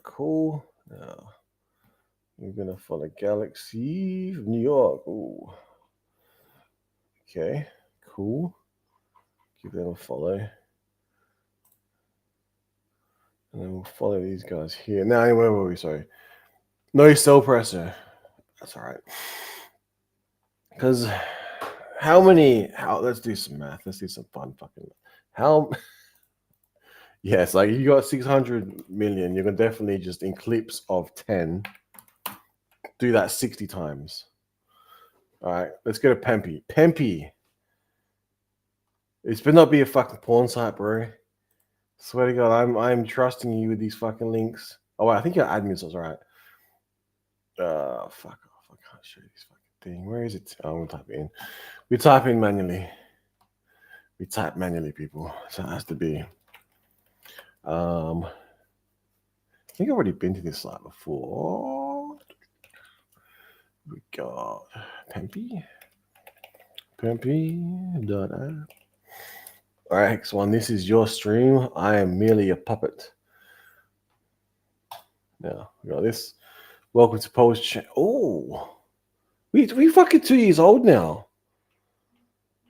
cool. Now we're gonna follow Galaxy of New York. Ooh. Okay, cool. Give them a follow. And then we'll follow these guys here. Now, where were we? Sorry. No sell pressure. That's all right. Because let's do some math. Let's do some fun fucking yes, like you got 600 million, you can definitely just in clips of 10 do that 60 times. All right, let's go to Pempy. Pempy. It's better not be a fucking porn site, bro. Swear to God, I'm trusting you with these fucking links. Oh, wait, I think your admin says all right. Fuck off. I can't show you this fucking thing. Where is it? I'm gonna type it in. We type in manually. We type manually, people. So it has to be. I think I've already been to this site before. We got Pempy. Pempy.app. All right, X1, this is your stream. I am merely a puppet. Now, we got this. Welcome to Post Chat. Oh, we fucking 2 years old now.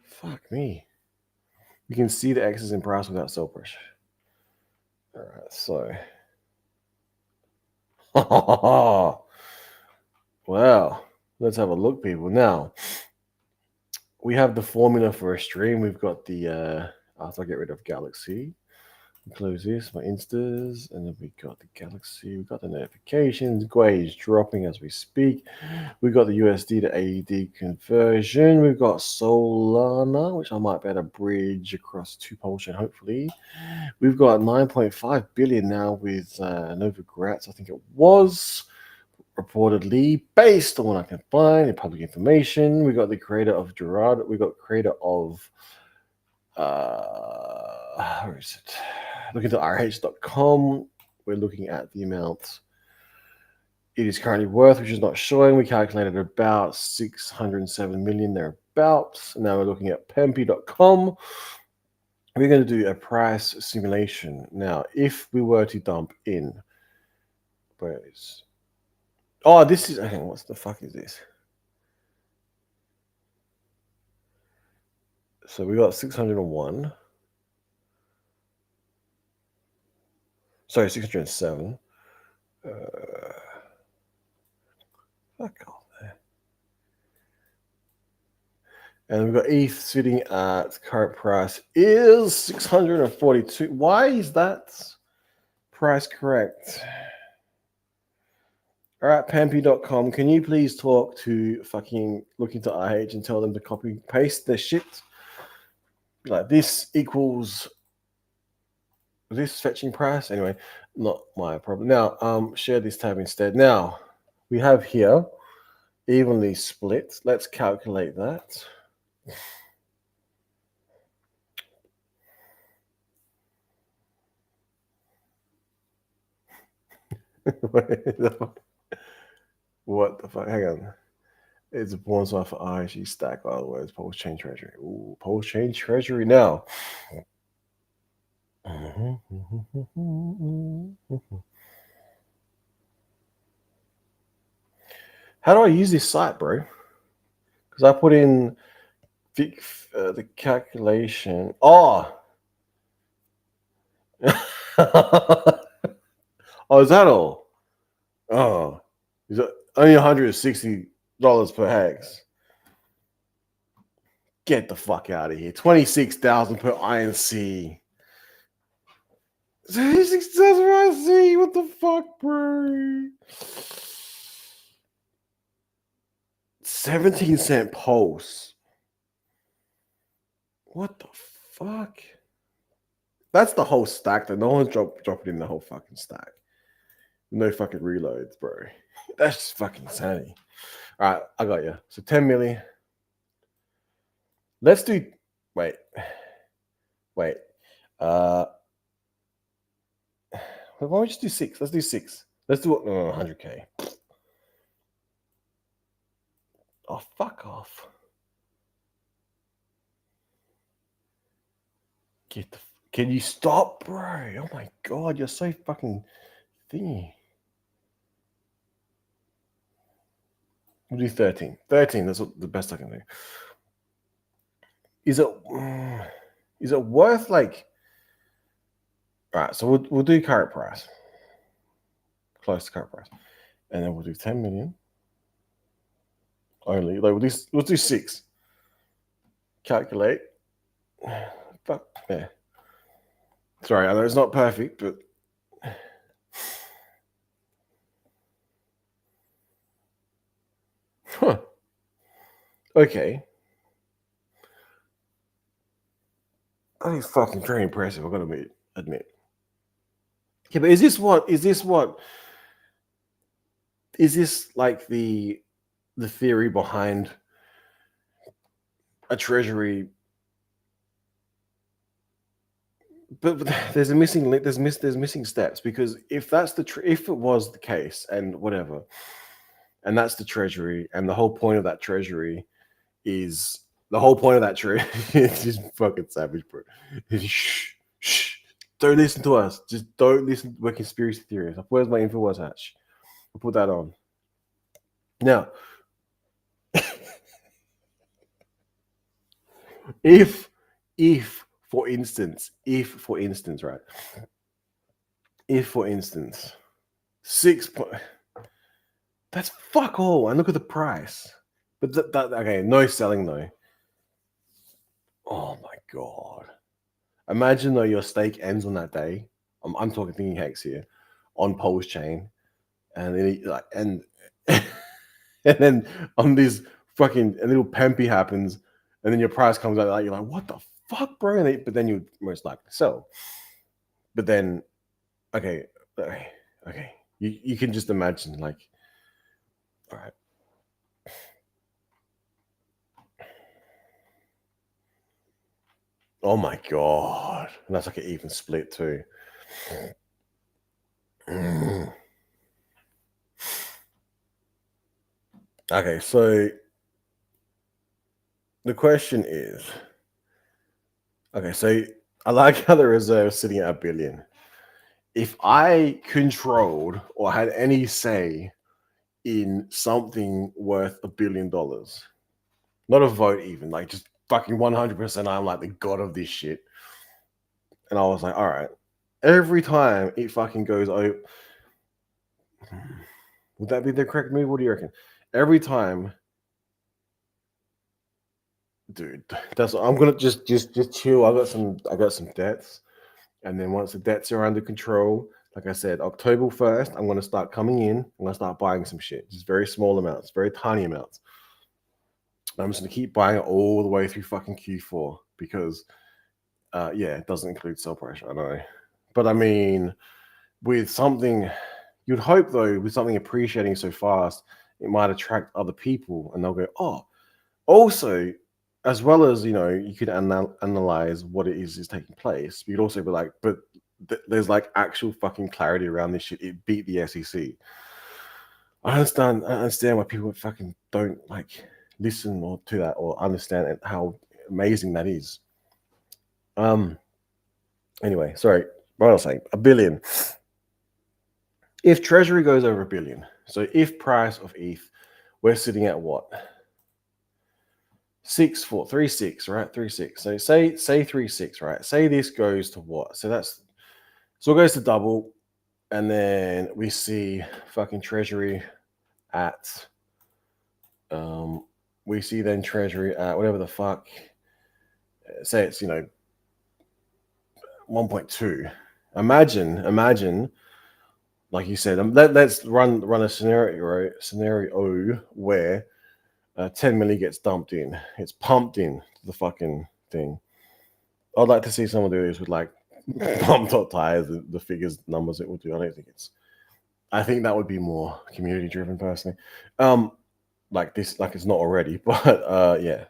Fuck me. You can see the X's in price without sell pressure. All right, so. Well, let's have a look, people. Now, we have the formula for a stream. We've got the, after I get rid of Galaxy, close this, my Instas, and then we got the Galaxy, we got the notifications. Gwei is dropping as we speak. We got the USD to AED conversion. We've got Solana, which I might be able to bridge across to Polshan, hopefully. We've got 9.5 billion now with Nova Gratz, I think it was. Reportedly, based on what I can find in public information, we got the creator of Gerard. We got creator of where is it? Look into rh.com. We're looking at the amount it is currently worth, which is not showing. We calculated about 607 million thereabouts. Now we're looking at pempy.com. we're going to do a price simulation. Now, if we were to dump in, where is, oh, this is, okay, what the fuck is this? So we got 601. Sorry, 607. Fuck off there. And we've got ETH sitting at current price is 642. Why is that price correct? All right, Pampy.com, can you please talk to fucking look into IH and tell them to copy paste their shit? Like this equals this fetching price. Anyway, not my problem. Now, share this tab instead. Now, we have here evenly split. Let's calculate that. What the fuck? Hang on. It's a bonus off for IHG stack, by the way. It's post chain treasury. Ooh, post chain treasury now. How do I use this site, bro? Because I put in the calculation. Oh. Oh, is that all? Oh, is it only $160 per hex? Get the fuck out of here. 26,000 per INC. 26,000 per INC. What the fuck, bro? 17-cent pulse. What the fuck? That's the whole stack. That no one's dropping in the whole fucking stack. No fucking reloads, bro. That's just fucking insanity. All right, I got you. So 10 milli. Let's do. Wait. Why don't we just do 6? Let's do 6. Let's do 100K. Oh, fuck off. Can you stop, bro? Oh my god, you're so fucking thingy. We'll do 13. 13, that's the best I can do. Is it worth like... All right, so we'll do current price. Close to current price. And then we'll do 10 million. Only. Like we'll do 6. Calculate. Fuck. Yeah. Sorry, I know it's not perfect, but... Huh. Okay. That is fucking very impressive, I've got to admit. Okay, but is this like the theory behind a treasury? But there's a missing link. There's missing steps, because if that's if it was the case and whatever, and that's the treasury, and the whole point of that treasury is it's just fucking savage, bro. Shh. Don't listen to us. Just don't listen. We're conspiracy theories. Where's my InfoWars hatch? I'll put that on. Now, if for instance, right? If for instance, 6 point, that's fuck all. And look at the price. But that okay, no selling though. Oh my god. Imagine though your stake ends on that day. I'm talking thinking HEX here, on Pulse chain, and then and then on this fucking a little Pempy happens, and then your price comes out like you're like, what the fuck, bro? But then you most likely sell. But then, okay, you can just imagine, like, all right. Oh my god, and that's like an even split too. Okay, so the question is, okay, so I like how the reserve is sitting at $1 billion. If I controlled or had any say in something worth $1 billion, not a vote even, like just fucking 100%, I'm like the god of this shit. And I was like, all right, every time it fucking goes over, would that be the correct move? What do you reckon? Every time, dude, that's I'm gonna just chill. I got some debts, and then once the debts are under control, like I said, October 1st, I'm gonna start coming in. I'm gonna start buying some shit, just very small amounts, very tiny amounts. I'm just gonna keep buying it all the way through fucking Q4 because, yeah, it doesn't include sell pressure. I know, but I mean, with something, you'd hope though, with something appreciating so fast, it might attract other people, and they'll go, oh. Also, as well as you could analyze what it is taking place. You'd also be like, but there's like actual fucking clarity around this shit. It beat the SEC. I understand why people fucking don't like listen or to that or understand how amazing that is. Anyway, sorry, what I was saying, $1 billion. If Treasury goes over $1 billion, so if price of ETH, we're sitting at what? 6.436, right? 36. So say 36, right? Say this goes to what? So it goes to double, and then we see fucking Treasury at we see then Treasury at whatever the fuck. Say it's 1.2. Imagine, like you said, let's run a scenario where 10 million gets dumped in. It's pumped in to the fucking thing. I'd like to see someone do this with like pump.tires, the figures, numbers it will do. I think that would be more community driven personally. Like this, like it's not already, but yeah.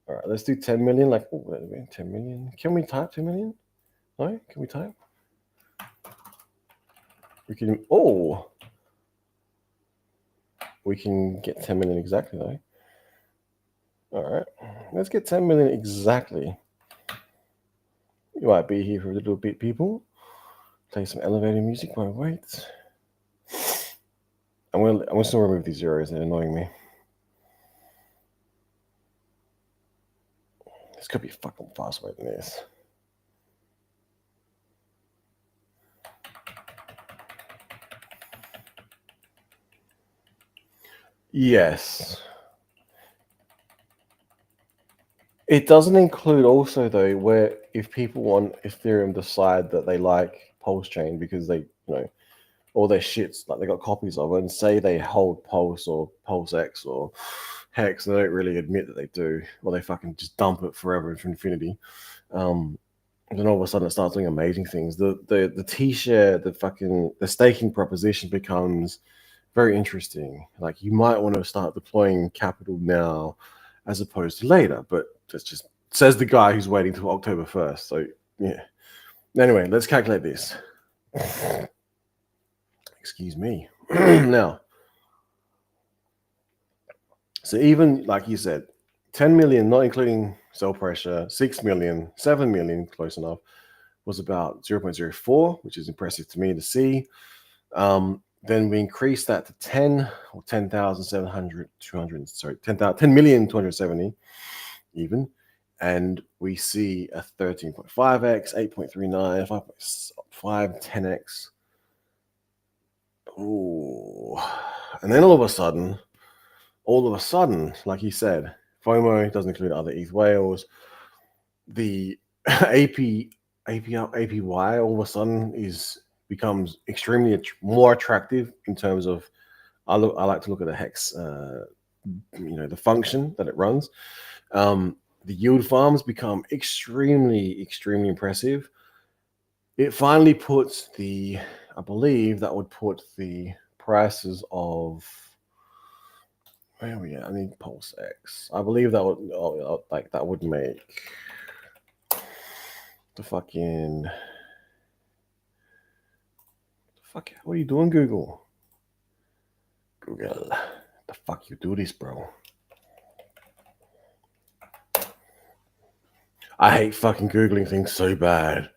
All right, let's do 10 million. Like, oh, 10 million. Can we type 10 million? No, can we type? We can. Oh, we can get 10 million exactly though. All right, let's get 10 million exactly. You might be here for a little bit, people. Play some elevator music while I wait. I'm gonna still remove these zeros. They're annoying me. This could be fucking faster way than this. Yes. It doesn't include also though where if people on Ethereum decide that they like Pulse Chain because they all their shits like they got copies of it and say they hold Pulse or Pulse X or Hex and they don't really admit that they do, or they fucking just dump it forever for infinity. Then all of a sudden it starts doing amazing things. The T-share, the staking proposition becomes very interesting. Like you might want to start deploying capital now as opposed to later, but that's just says the guy who's waiting till October 1st. So yeah. Anyway, let's calculate this. Excuse me. Now, so even like you said, 10 million, not including sell pressure, 6 million, 7 million, close enough, was about 0.04, which is impressive to me to see. Then we increased that to 10 or 10,700, 200, sorry, 10,270 even. And we see a 13.5x, 8.39, 5.5, 10x. Oh, and then all of a sudden, like you said, FOMO doesn't include other ETH whales. The APY all of a sudden becomes extremely more attractive in terms of I like to look at the HEX, the function that it runs. The yield farms become extremely impressive. It finally puts I believe that would put the prices of where are we at? I need Pulse X. I believe that would make the fucking fuck. What are you doing, Google? Google, the fuck you do this, bro? I hate fucking Googling things so bad.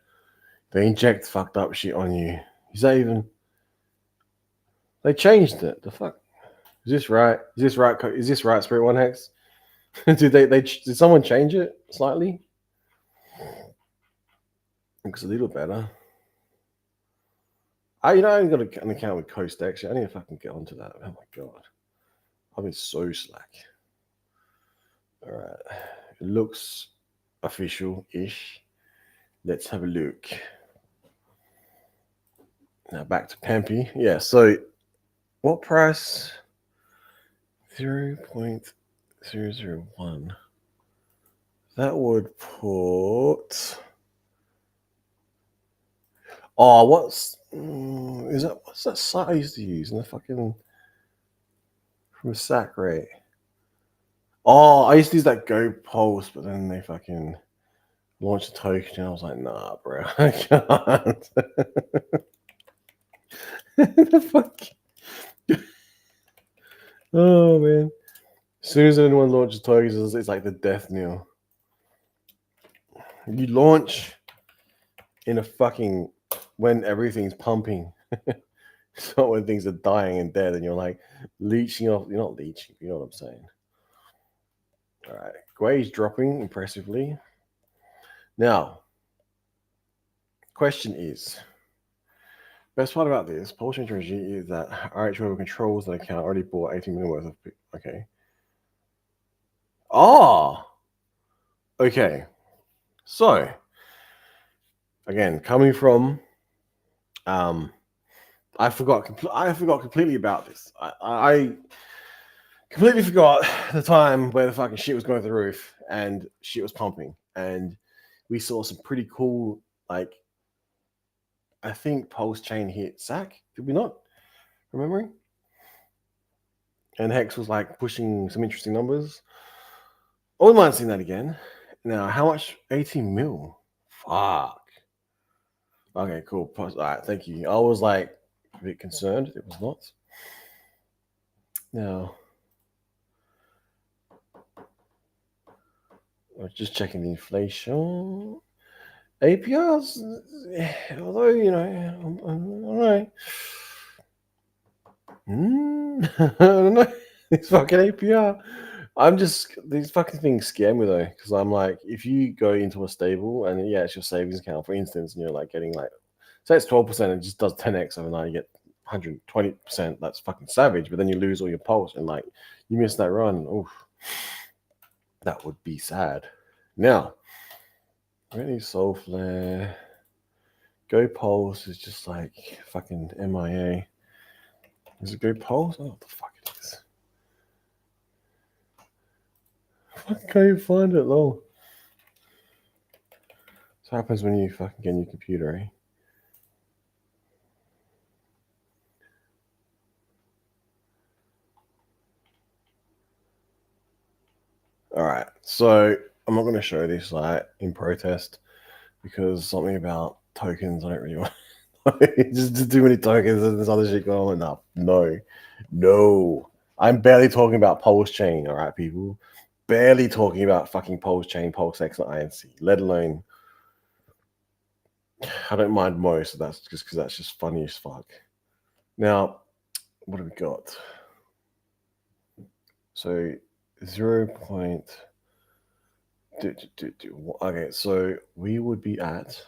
They inject fucked up shit on you. Is that even... They changed it. The fuck? Is this right? Is this right? Is this right, Spirit One Hex? Did someone change it slightly? Looks a little better. I only got an account with Coast X. I need to fucking get onto that. Oh my god, I've been so slack. All right, it looks official-ish. Let's have a look. Now back to Pampy. Yeah. So, what price? 0.001. That would put... Oh, what's that site I used to use in the fucking from a sack rate? Oh, I used to use that Go Pulse, but then they fucking launched a token, and I was like, nah, bro, I can't. The fuck? Oh man! As soon as anyone launches tokens, it's like the death knell. You launch in a fucking when everything's pumping. It's not when things are dying and dead, and you're like leeching off. You're not leeching. You know what I'm saying? All right, gwei's dropping impressively. Now, question is, best part about this pulse change strategy is that RH whoever controls the account already bought 18 million worth of. Okay. Oh. Okay. So, again, coming from, I forgot completely about this. I completely forgot the time where the fucking shit was going through the roof and shit was pumping, and we saw some pretty cool, like, I think Pulse Chain hit SAC. Did we not? Remembering? And Hex was like pushing some interesting numbers. I wouldn't mind seeing that again. Now, how much? 18 mil. Fuck. Okay, cool. All right, thank you. I was like a bit concerned. It was not. Now, I was just checking the inflation. APRs, although, all right. I don't know. This fucking APR. These fucking things scare me though, because I'm like, if you go into a stable and it's your savings account, for instance, and you're like getting like, say it's 12% and it just does 10x overnight, you get 120%. That's fucking savage. But then you lose all your pulse and like you miss that run. Oof, that would be sad. Now, really soul flare. Go pulse is just like fucking MIA. Is it Go pulse? Oh, what the fuck it is. I can't even find it though. This happens when you fucking get a new computer, eh? All right, so I'm not going to show this like in protest because something about tokens I don't really want. Just too many tokens and this other shit going on. No. I'm barely talking about Pulse Chain, all right, people. Barely talking about fucking Pulse Chain, Pulse X, and INC, let alone. I don't mind most. That's just because that's just funny as fuck. Now, what have we got? So 0. Okay, so we would be at,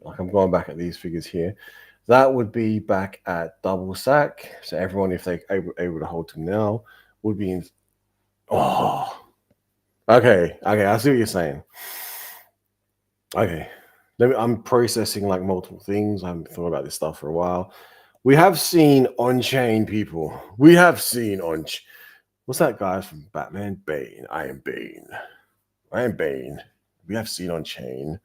like, I'm going back at these figures here. That would be back at double sack. So everyone, if they able to hold to now, would be in. Oh, okay. I see what you're saying. Okay, I'm processing like multiple things. I haven't thought about this stuff for a while. We have seen on-chain people. We have seen what's that guy from Batman? Bane. I am Bane. We have seen on-chain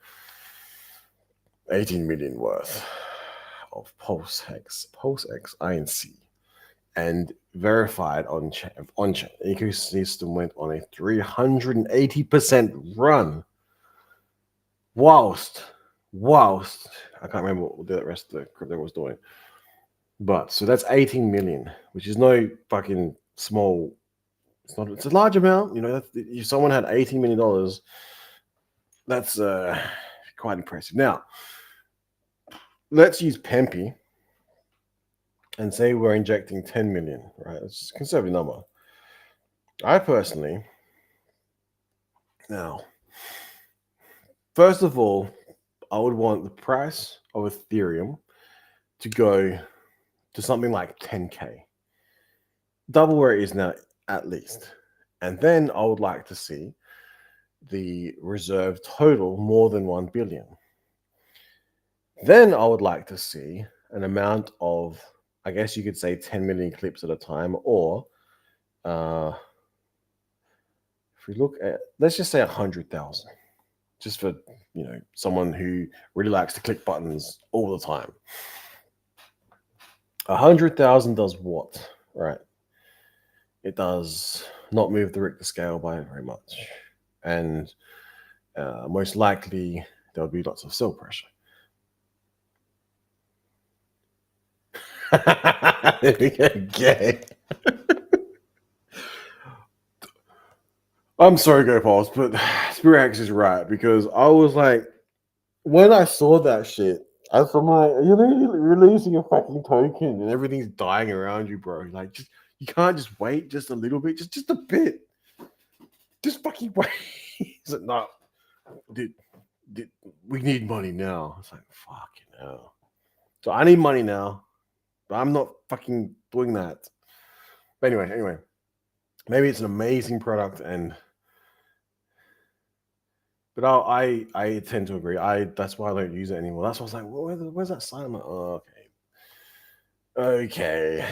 18 million worth of Pulse X INC, and verified on-chain ecosystem went on a 380% run. Whilst I can't remember what the rest of the crypto was doing, but so that's 18 million, which is no fucking small. It's a large amount, If someone had $18 million That's quite impressive. Now, let's use Pempi and say we're injecting 10 million, right? It's a conservative number. I personally, now, first of all, I would want the price of Ethereum to go to something like 10K, double where it is now at least. And then I would like to see the reserve total more than 1 billion. Then I would like to see an amount of, I guess you could say 10 million clips at a time, or if we look at, let's just say 100,000, just for, someone who really likes to click buttons all the time. 100,000 does what, right? It does not move the Richter scale by very much. And most likely there'll be lots of sell pressure. Okay. I'm sorry, GoPals, but Spirit HEX is right, because I was like, when I saw that shit, I thought, you're releasing a fucking token and everything's dying around you, bro. Like, you can't just wait just a little bit, just a bit. Just fucking wait. He's like, no, dude, we need money now. It's like, fucking hell. So I need money now, but I'm not fucking doing that. But anyway, maybe it's an amazing product, but I tend to agree. That's why I don't use it anymore. That's why I was like, where's that sign? I'm like, oh, okay.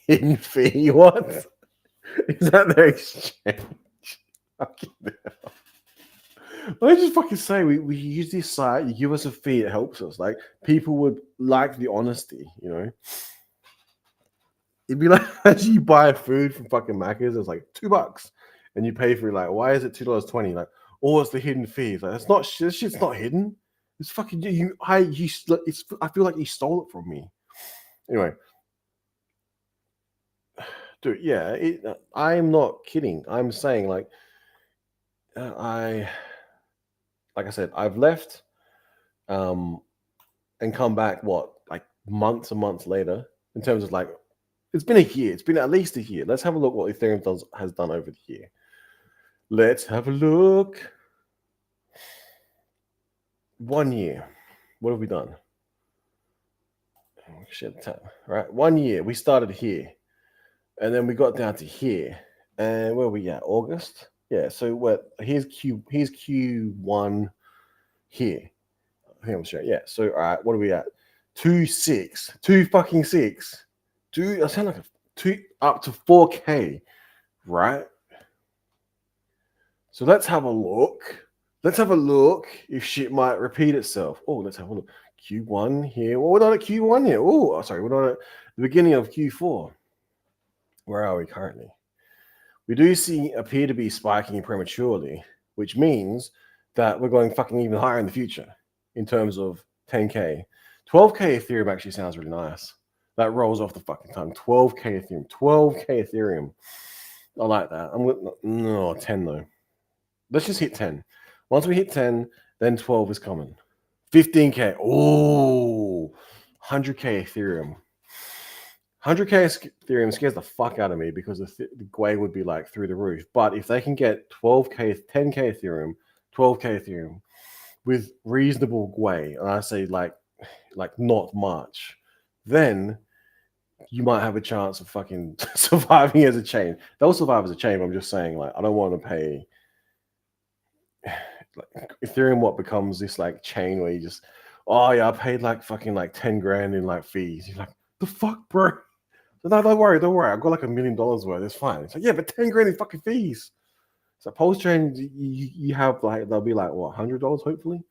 Hidden fee? What is that? Their exchange? Fucking hell. Let's just fucking say we use this site. You give us a fee, it helps us. Like, people would like the honesty, It'd be like as you buy food from fucking Macca's, it's like $2, and you pay for it. Like, why is it $2.20? Like, oh, it's the hidden fees. Like, that's not shit. This shit's not hidden. It's fucking you. I feel like you stole it from me. Anyway, dude, yeah, I'm not kidding. I'm saying, like, like I said, I've left, and come back. What, like months and months later? In terms of, like, it's been a year. It's been at least a year. Let's have a look what Ethereum has done over the year. Let's have a look. 1 year. What have we done? Shit, right? 1 year. We started here, and then we got down to here. And where are we at? August. Yeah. So here's Q1 here. I think I'm sure. Yeah. So all right. What are we at? 2.6. 2.6. I sound like a 2 up to 4K, right? So let's have a look. Let's have a look if shit might repeat itself. Oh, let's have a look. Q1 here. Well, we're not at Q1 here. Oh, sorry. We're not at the beginning of Q4. Where are we currently? We do appear to be spiking prematurely, which means that we're going fucking even higher in the future in terms of 10K. 12K Ethereum actually sounds really nice. That rolls off the fucking tongue. 12K Ethereum. 12K Ethereum. I like that. No, 10 though. Let's just hit 10. Once we hit 10, then 12 is coming. 15K. Oh, 100K Ethereum. 100K Ethereum scares the fuck out of me, because the gwei would be like through the roof. But if they can get 12K, 10K Ethereum, 12K Ethereum with reasonable gwei, and I say like not much, then you might have a chance of fucking surviving as a chain. They'll survive as a chain. But I'm just saying, like, I don't want to pay. Like, Ethereum, what becomes this like chain where you just, oh yeah, I paid like fucking like 10 grand in like fees. You're like, the fuck, bro? No, don't worry. I've got like $1 million worth. It's fine. It's like, yeah, but 10 grand in fucking fees. So post chain, you have like, they'll be like, what, $100 hopefully.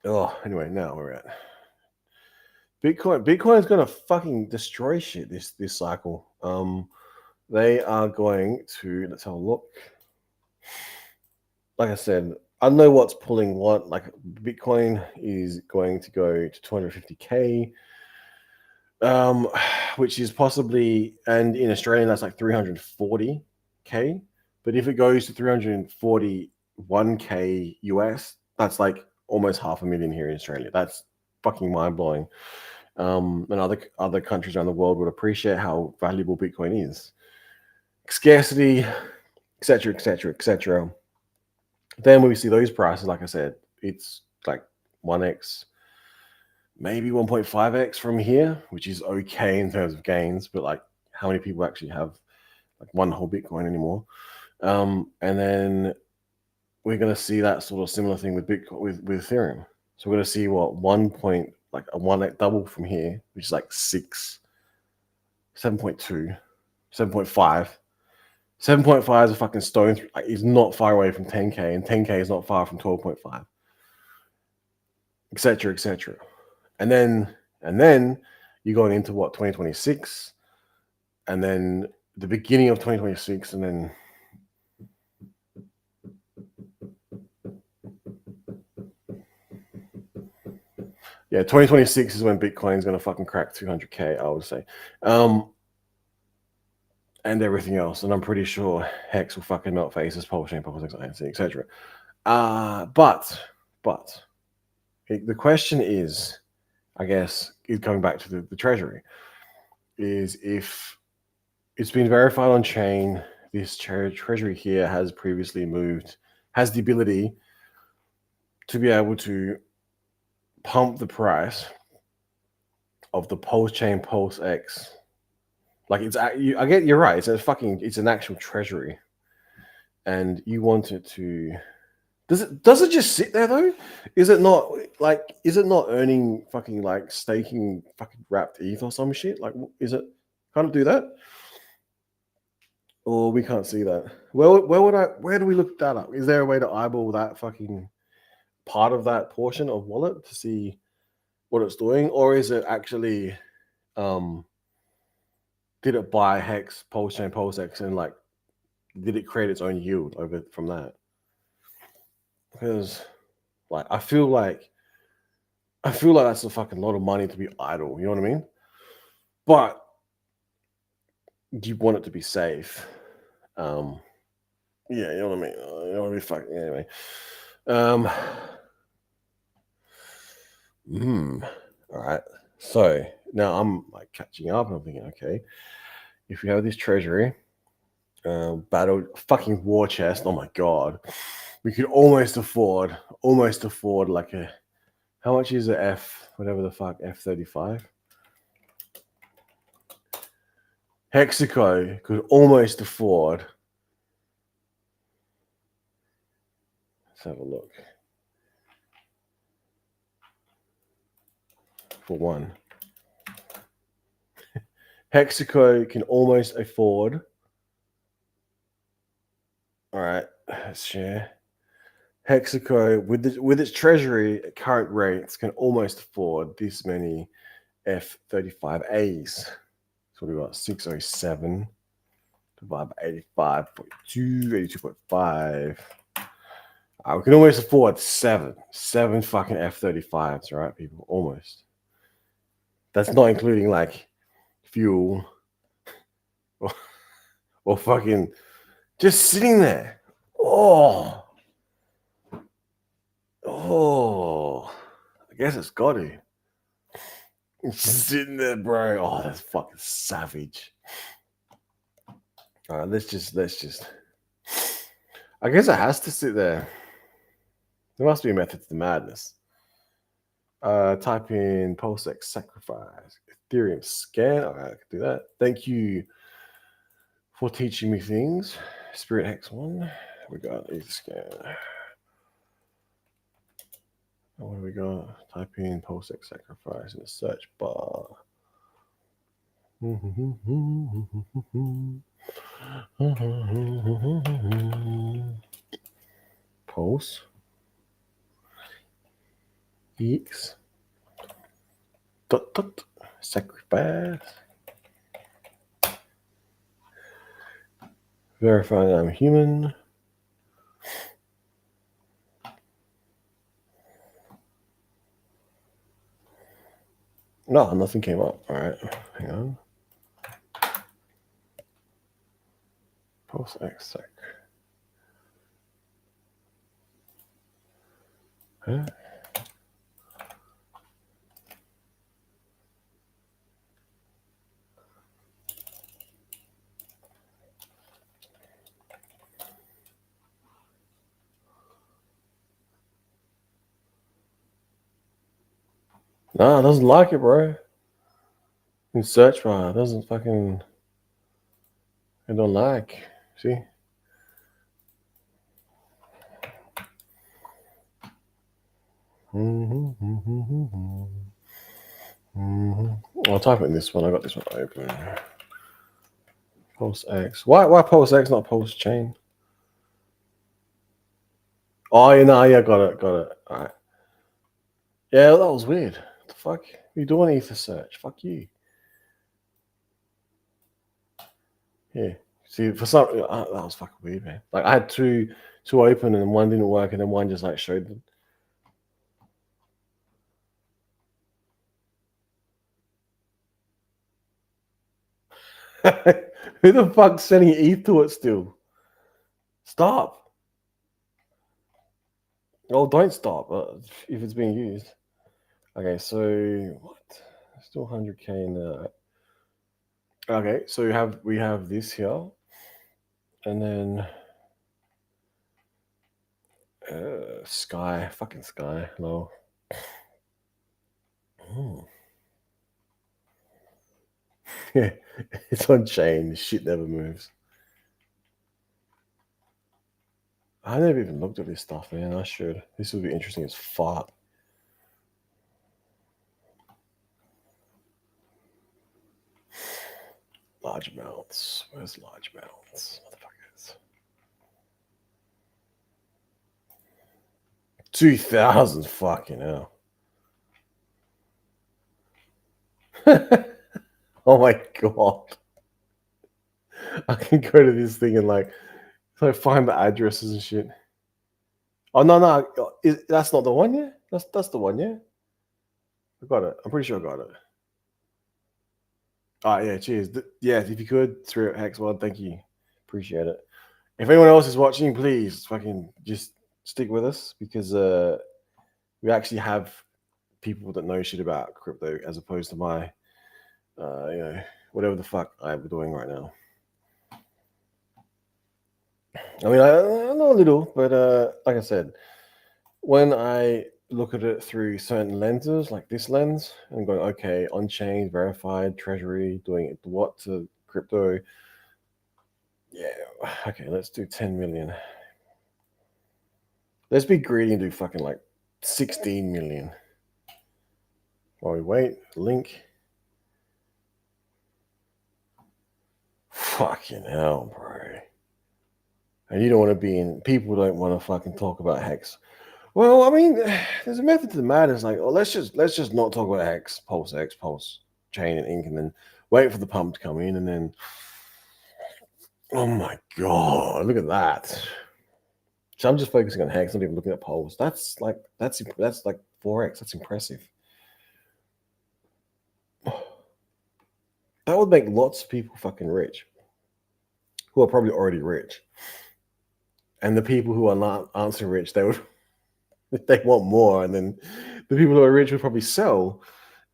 Oh, anyway, now we're at Bitcoin. Bitcoin is gonna fucking destroy shit this cycle. They are going to, let's have a look. Like I said, I know what's pulling what. Like, Bitcoin is going to go to 250K. which is possibly, and in Australia that's like 340k. But if it goes to 341k US, that's like almost 500,000 here in Australia. That's fucking mind blowing. And other countries around the world would appreciate how valuable Bitcoin is. Scarcity, etc., etc., etc. Then when we see those prices, like I said, it's like 1x, maybe 1.5x from here, which is okay in terms of gains, but like how many people actually have like one whole Bitcoin anymore? And then we're going to see that sort of similar thing with Bitcoin with Ethereum. So we're going to see what 1 double from here, which is like 6, 7.2, 7.5. 7.5 is a fucking stone. Like, it's not far away from 10k, and 10k is not far from 12.5, etc., etc. And then you're going into what, 2026, and then the beginning of 2026, and then yeah, 2026 is when Bitcoin's gonna fucking crack 200k, I would say, and everything else. And I'm pretty sure Hex will fucking melt faces, Pulse Chain, etc. But the question is, I guess, is coming back to the treasury, is if it's been verified on chain, this treasury here has previously moved, has the ability to be able to pump the price of the Pulse Chain Pulse X. Like, I get, you're right. It's an actual treasury, and you want it to. Does it just sit there though? Is it not earning fucking like staking fucking wrapped ETH or some shit? Like, is it kind of do that? Or we can't see that. Where do we look that up? Is there a way to eyeball that fucking part of that portion of wallet to see what it's doing? Or is it actually did it buy Hex, Pulse Chain, Pulse X, and like did it create its own yield over from that? Because like I feel like that's a fucking lot of money to be idle, you know what I mean? But you want it to be safe. Yeah, you know what I mean? You don't want to be fucking anyway. All right. So now I'm like catching up and I'm thinking, okay, if we have this treasury, battle fucking war chest, oh my god, we could almost afford like a, how much is a whatever the fuck, F-35? Hexaco could almost afford, let's have a look, for one. Hexaco can almost afford, all right, let's share. Hexaco with its treasury at current rates can almost afford this many F-35As. So we've got 607 divided by 85.2, 82.5. We can almost afford seven fucking F-35s, right, people? Almost. That's not including like fuel or fucking just sitting there. Oh, I guess it's got to. It's just sitting there, bro. Oh, that's fucking savage. All right, let's just. I guess it has to sit there. There must be a method to the madness. Type in PulseX sacrifice, Ethereum scan. All right, I can do that. Thank you for teaching me things. Spirit Hex 1. We got ETH scan. What do we got? Type in PulseX sacrifice in the search bar. Pulse EX sacrifice. Verify that I'm human. No, nothing came up. All right, hang on. Pulse X sec. Huh? No, it doesn't like it, bro. In search bar, it doesn't fucking. I don't like. See? I'll type it in this one. I got this one open. Pulse X. Why Pulse X, not Pulse Chain? Oh, yeah, no, yeah, got it. All right. Yeah, that was weird. What the fuck? You doing ether search? Fuck you. Yeah. See, for some, that was fucking weird, man. Like I had two open and one didn't work, and then one just like showed them. Who the fuck's sending ETH to it still? Stop. Oh, don't stop if it's being used. Okay, so what? Still 100K in there. Okay, so we have this here, and then Sky, fucking Sky, no. Yeah, it's on chain. Shit never moves. I never even looked at this stuff, man. I should. This would be interesting as fuck. Large amounts. Where's large amounts? Motherfuckers. 2,000 fucking hell. Oh my god. I can go to this thing and like find the addresses and shit. Oh no, that's not the one, yeah? That's the one, yeah? I got it. I'm pretty sure I got it. All right, yeah, cheers. Yeah, if you could, through it, Hex one, thank you. Appreciate it. If anyone else is watching, please fucking just stick with us because we actually have people that know shit about crypto as opposed to my whatever the fuck I'm doing right now. I mean, I know a little, but like I said, when I look at it through certain lenses, like this lens, and going, okay, on chain, verified, treasury, doing it what to crypto. Yeah, okay, let's do 10 million. Let's be greedy and do fucking like 16 million. While we wait, link. Fucking hell, bro. And you don't want to be in, people don't want to fucking talk about HEX. Well, I mean, there's a method to the madness. Like, let's just not talk about HEX, Pulse, chain, and ink, and then wait for the pump to come in, and then, oh my god, look at that. So I'm just focusing on HEX, not even looking at Pulse. That's like 4x. That's impressive. That would make lots of people fucking rich, who are probably already rich, and the people who are not aren't so rich, they would they want more, and then the people who are rich would probably sell,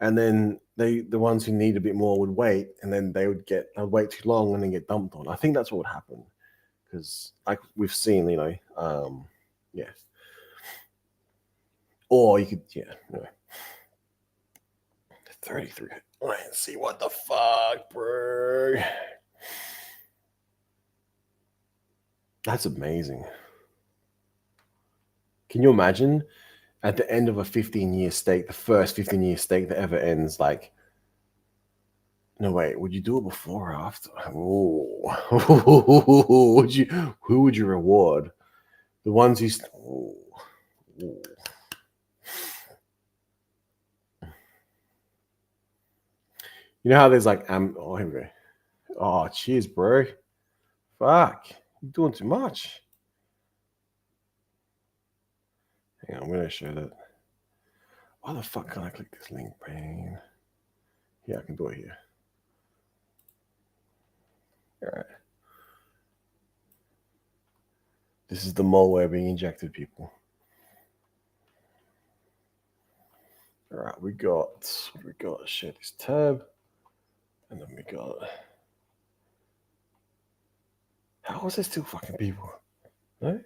and then the ones who need a bit more would wait, and then they'd wait too long and then get dumped on. I think that's what would happen because like we've seen, yeah. Or you could, yeah, anyway. 33. Let's see what the fuck, bro. That's amazing. Can you imagine at the end of a 15-year stake, the first 15-year stake that ever ends, like, no, wait, would you do it before or after? Oh, who would you reward? The ones who, you know how there's like, oh, here we go. Oh, cheers, bro. Fuck, you're doing too much. Hang on, I'm gonna show that. Why the fuck can I click this link, man? Yeah, I can do it here. All right. This is the malware being injected, people. All right, we got share this tab, and then we got. How is there still fucking people? No.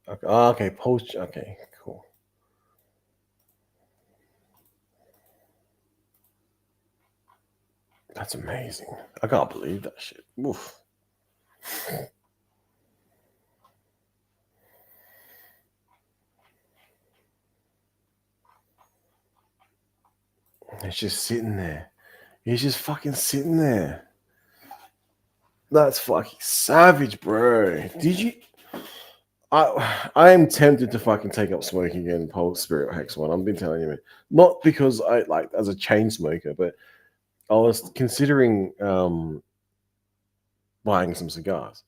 Okay. Okay. Post. Okay. Cool. That's amazing. I can't believe that shit. Oof. It's just sitting there. He's just fucking sitting there. That's fucking savage, bro. Did you? I am tempted to fucking take up smoking again post Spirit Hex one. I've been telling you, man. Not because I like as a chain smoker, but I was considering buying some cigars.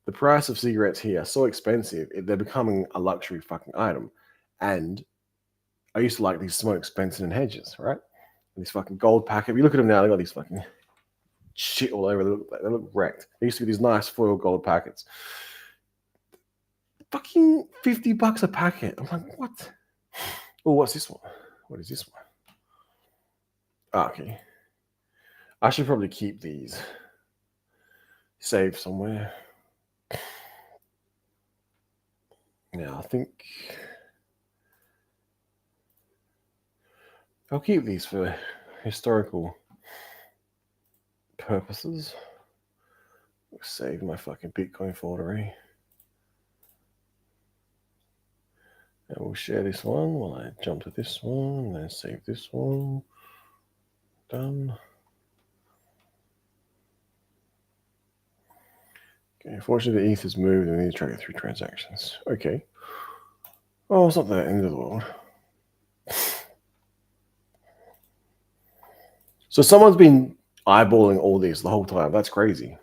The price of cigarettes here are so expensive; they're becoming a luxury fucking item. And I used to like these smokes, Benson and Hedges, right? And these fucking gold packet. If you look at them now, they got these fucking shit all over. They look wrecked. There used to be these nice foil gold packets. Fucking $50 a packet. I'm like, what? Oh, what's this one? What is this one? Okay. I should probably keep these saved somewhere. Yeah, I think I'll keep these for historical purposes. Save my fucking Bitcoin folder. And we'll share this one while I jump to this one, and then save this one. Done. Okay, unfortunately the ETH has moved and we need to track it through transactions. Okay. Oh, it's not the end of the world. So someone's been eyeballing all this the whole time. That's crazy.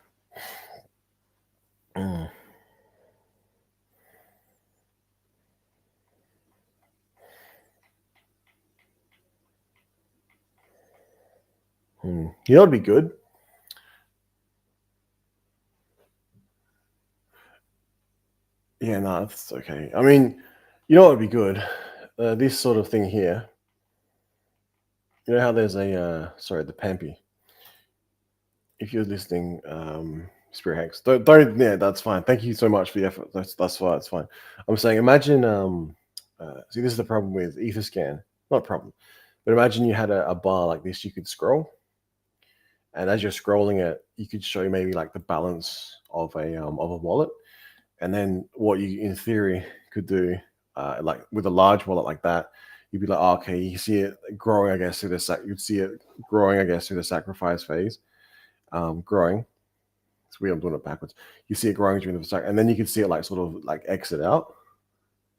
You know what'd be good? Yeah, no, that's okay. I mean, you know what would be good? This sort of thing here. You know how there's a the Pampy. If you're listening, Spirit Hex, don't yeah, that's fine. Thank you so much for the effort. That's fine. It's fine. I'm saying, imagine see, this is the problem with Etherscan. Not a problem, but imagine you had a bar like this. You could scroll, and as you're scrolling it, you could show maybe like the balance of a wallet, and then what you in theory could do, like with a large wallet like that, you'd be like, oh, okay, you see it growing, I guess, through the you'd see it growing, I guess, through the sacrifice phase, growing. It's weird, I'm doing it backwards. You see it growing during the sac, and then you could see it like sort of like exit out.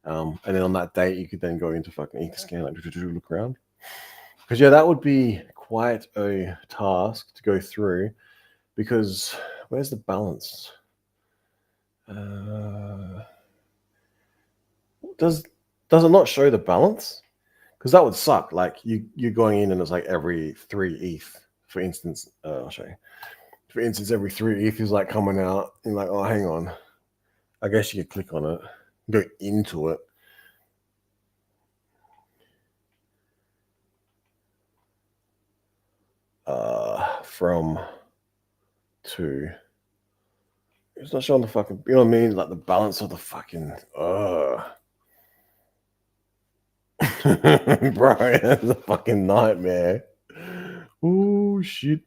And then on that date, you could then go into fucking Etherscan, like look around. Because yeah, that would be quite a task to go through. Because where's the balance? Does it not show the balance? Because that would suck. Like you're going in and it's like every 3 ETH, for instance. I'll show you. For instance, every 3 ETH is like coming out. And like, oh, hang on. I guess you could click on it, go into it. From to. It's not showing the fucking, you know what I mean? Like the balance of the fucking, bro, that's a fucking nightmare. Oh, shit.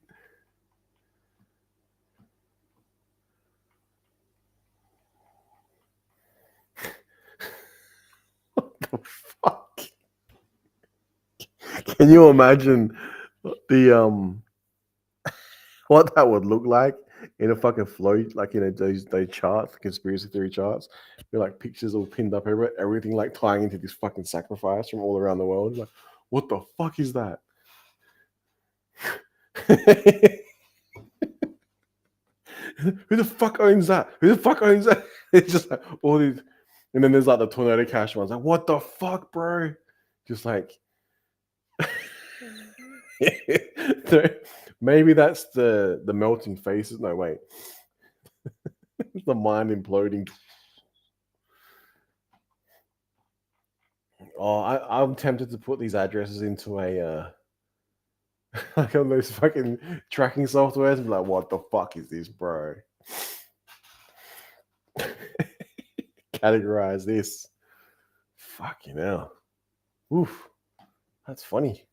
What the fuck? Can you imagine the, what that would look like in a fucking flow, like those charts, conspiracy theory charts, with like pictures all pinned up everywhere, everything like tying into this fucking sacrifice from all around the world. Like, what the fuck is that? Who the fuck owns that? Who the fuck owns that? It's just like all these, and then there's like the tornado cash ones. Like, what the fuck, bro? Just like Maybe that's the melting faces. No, wait. The mind imploding. Oh, I'm tempted to put these addresses into a like on those fucking tracking softwares and be like, what the fuck is this, bro? Categorize this. Fucking hell. Oof. That's funny.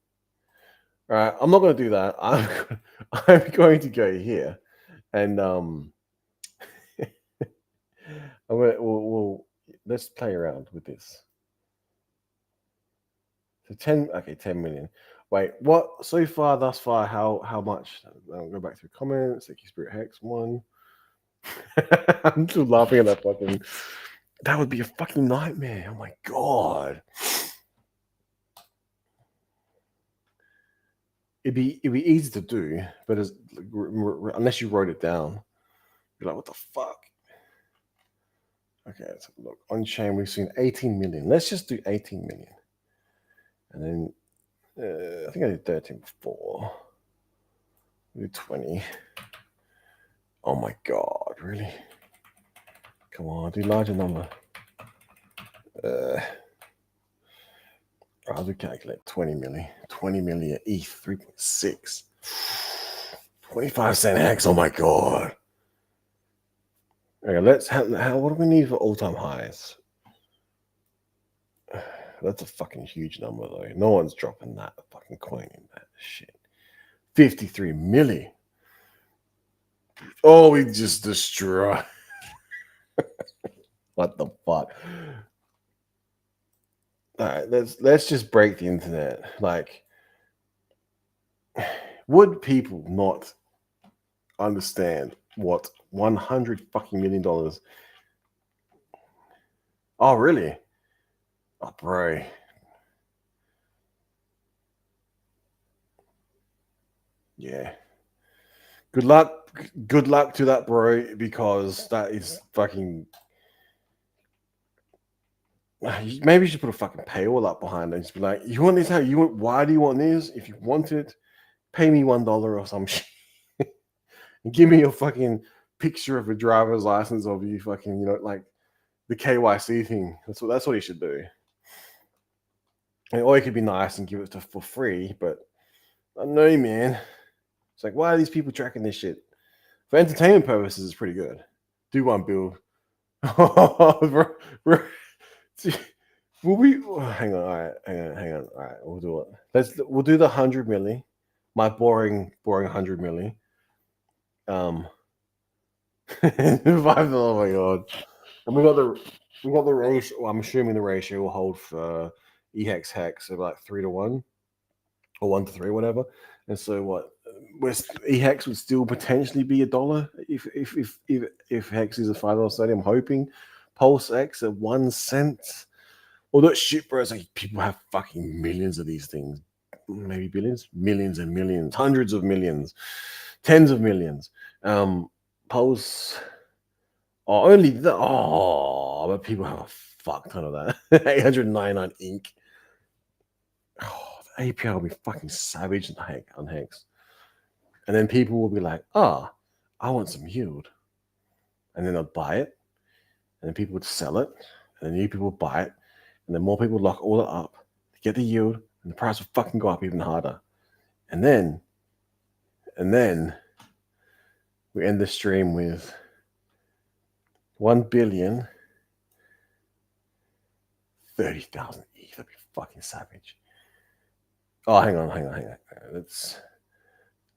All right, I'm not going to do that. I'm going to go here, and I'm going to we'll let's play around with this. So 10 million. Wait, what? So far, thus far, how much? I'll go back through comments. Thank you, Spirit Hex 1. I'm still laughing at that fucking. That would be a fucking nightmare. Oh my god. It'd be easy to do, but unless you wrote it down, you're like, what the fuck? Okay, let's have a look. On chain, we've seen 18 million. Let's just do 18 million. And then I think I did 13 before. We did 20. Oh my god, really? Come on, do larger number. I'll do calculate 20 million. 20 million ETH, 3.6. 25-cent hex. Oh my god. Okay, what do we need for all-time highs? That's a fucking huge number though. No one's dropping that fucking coin in that shit. 53 milli. Oh, we just destroyed. What the fuck? All right, let's just break the internet. Like, would people not understand what $100 fucking million? Oh, really? Oh, bro. Yeah. Good luck to that, bro, because that is fucking. Maybe you should put a fucking paywall up behind it and just be like, you want this? How you want? Why do you want this? If you want it, pay me $1 or some shit. And give me your fucking picture of a driver's license of you fucking, like the KYC thing. That's what he should do. And, or he could be nice and give it for free, but I don't know, man. It's like, why are these people tracking this shit? For entertainment purposes, it's pretty good. Do one build. Will we hang on? All right, hang on. All right, we'll do it. We'll do the 100 milli. My boring 100 milli. 5. Oh my god! And we got the ratio. Well, I'm assuming the ratio will hold for ETH HEX of like 3-1 or 1-3, whatever. And so what? ETH would still potentially be $1 if HEX is a $5 study. I'm hoping. Pulse X at 1 cent. Well, that shit, bro. It's like people have fucking millions of these things. Maybe billions, millions and millions, hundreds of millions, tens of millions. Pulse. Oh, only the but people have a fuck ton of that. 899 ink. Oh, the API will be fucking savage on Hex. And then people will be like, I want some yield. And then they'll buy it. And then people would sell it. And then new people would buy it. And then more people lock all it up to get the yield. And the price will fucking go up even harder. And then we end the stream with 1 billion 30,000 ETH. That'd be fucking savage. Oh, hang on.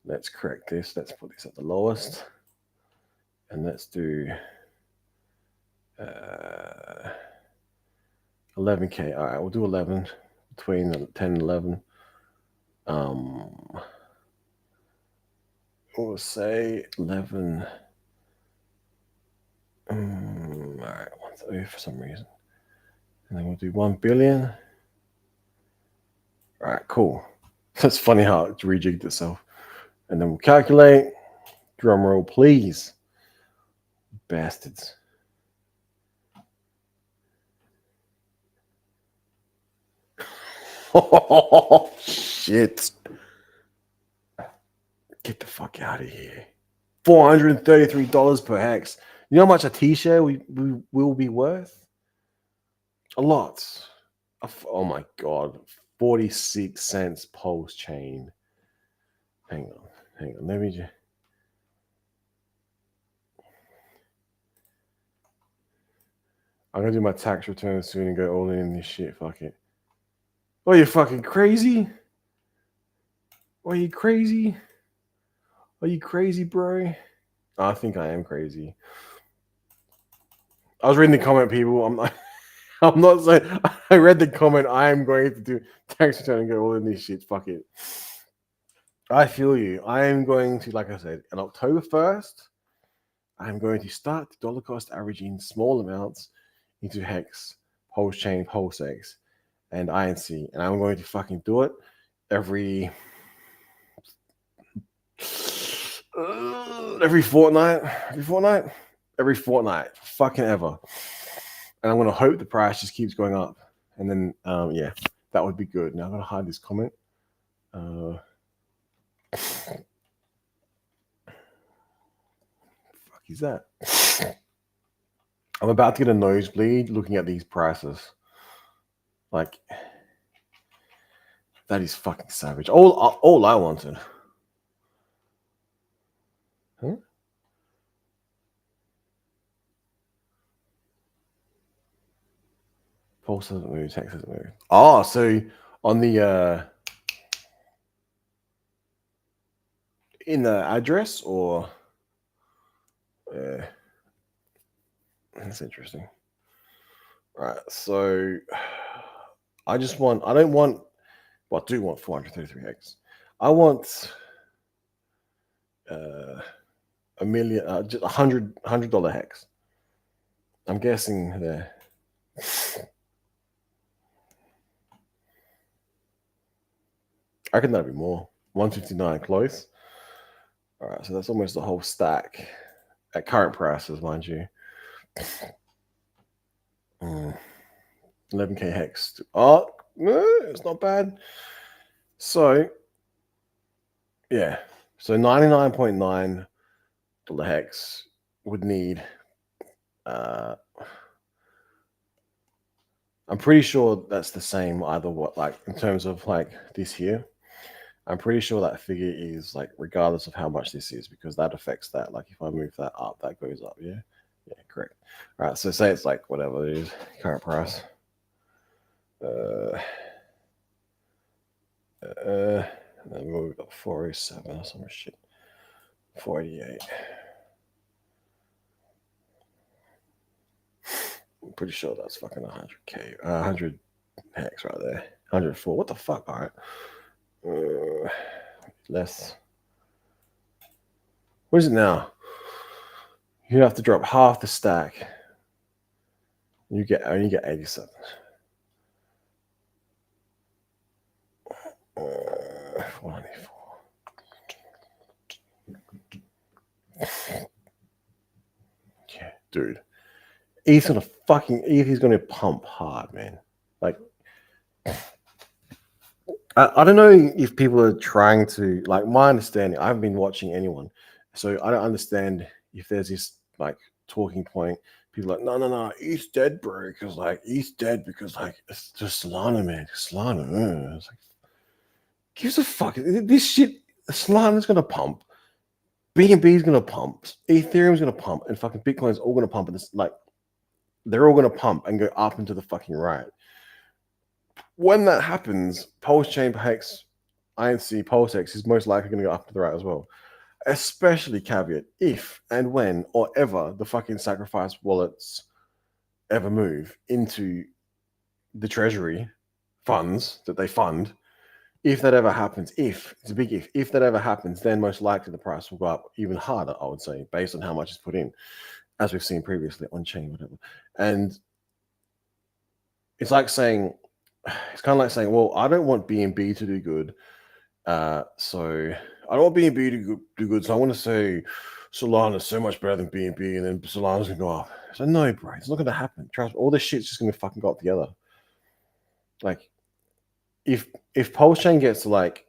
Let's correct this. Let's put this at the lowest. And let's do 11K. All right, we'll do 11 between 10 and 11. We'll say 11. All right, 130 for some reason. And then we'll do 1 billion. All right, cool. That's funny how it rejigged itself. And then we'll calculate. Drum roll, please. Bastards. Oh, shit. Get the fuck out of here. $433 per hex. You know how much a t-shirt we will be worth? A lot. Oh my god. 46 cents post chain. Hang on. Let me just. I'm gonna do my tax return soon and go all in this shit. Fuck it. Oh, you fucking crazy? Are you crazy? Are you crazy, bro? I think I am crazy. I was reading the comment, people. I'm not saying. I read the comment. I am going to do tax return and go all in this shit. Fuck it. I feel you. I am going to, like I said, on October 1st, I'm going to start the dollar cost averaging small amounts into HEX, Pulse Chain, PulseX, and INC. And I'm going to fucking do it every fortnight, fucking ever. And I'm going to hope the price just keeps going up. And then, yeah, that would be good. Now I'm going to hide this comment. Fuck is that? I'm about to get a nosebleed looking at these prices. Like, that is fucking savage. All I wanted. Huh? Pulse doesn't move, text doesn't move. Oh, so on the in the address, or that's interesting. Right, so I do want 433x. I want $1 million, just $100 hex. I'm guessing there. I reckon that'd be more. 159 close. All right, so that's almost the whole stack at current prices, mind you. 11k hex. Oh, it's not bad. So, yeah. So 99.9 dollar hex would need. I'm pretty sure that's the same either what, like in terms of like this here. I'm pretty sure that figure is like regardless of how much this is, because that affects that. Like if I move that up, that goes up. Yeah, correct. All right, so say it's like whatever it is, current price. And then we've got 407 or some shit. 488. I'm pretty sure that's fucking 100k, 100 hex right there. 104. What the fuck? All right. Less. What is it now? You have to drop half the stack. You only get 87. 494. Yeah, dude. ETH is gonna pump hard, man. Like, I don't know if people are trying to, like, my understanding, I haven't been watching anyone, so I don't understand if there's this like talking point. People are like, no, ETH's dead, bro, because like ETH's dead because like it's just Solana, man. Solana, it's like, gives a fuck. This shit, Solana's gonna pump, BNB is gonna pump, Ethereum's gonna pump, and fucking Bitcoin's all gonna pump, and it's like they're all gonna pump and go up into the fucking right. When that happens, Pulse Chain, HEX, INC, PulseX is most likely going to go up to the right as well. Especially caveat if and when or ever the fucking sacrifice wallets ever move into the treasury funds that they fund. If that ever happens, it's a big if that ever happens, then most likely the price will go up even harder, I would say, based on how much is put in, as we've seen previously on chain, whatever. And it's like saying, it's kind of like saying, well, I don't want BNB to do good. So I don't want BNB to do good. So I want to say Solana is so much better than BNB, and then Solana's going to go up. So no, bro, it's not going to happen. Trust me, all this shit's just going to fucking go up together. Like, if Pulse Chain gets to like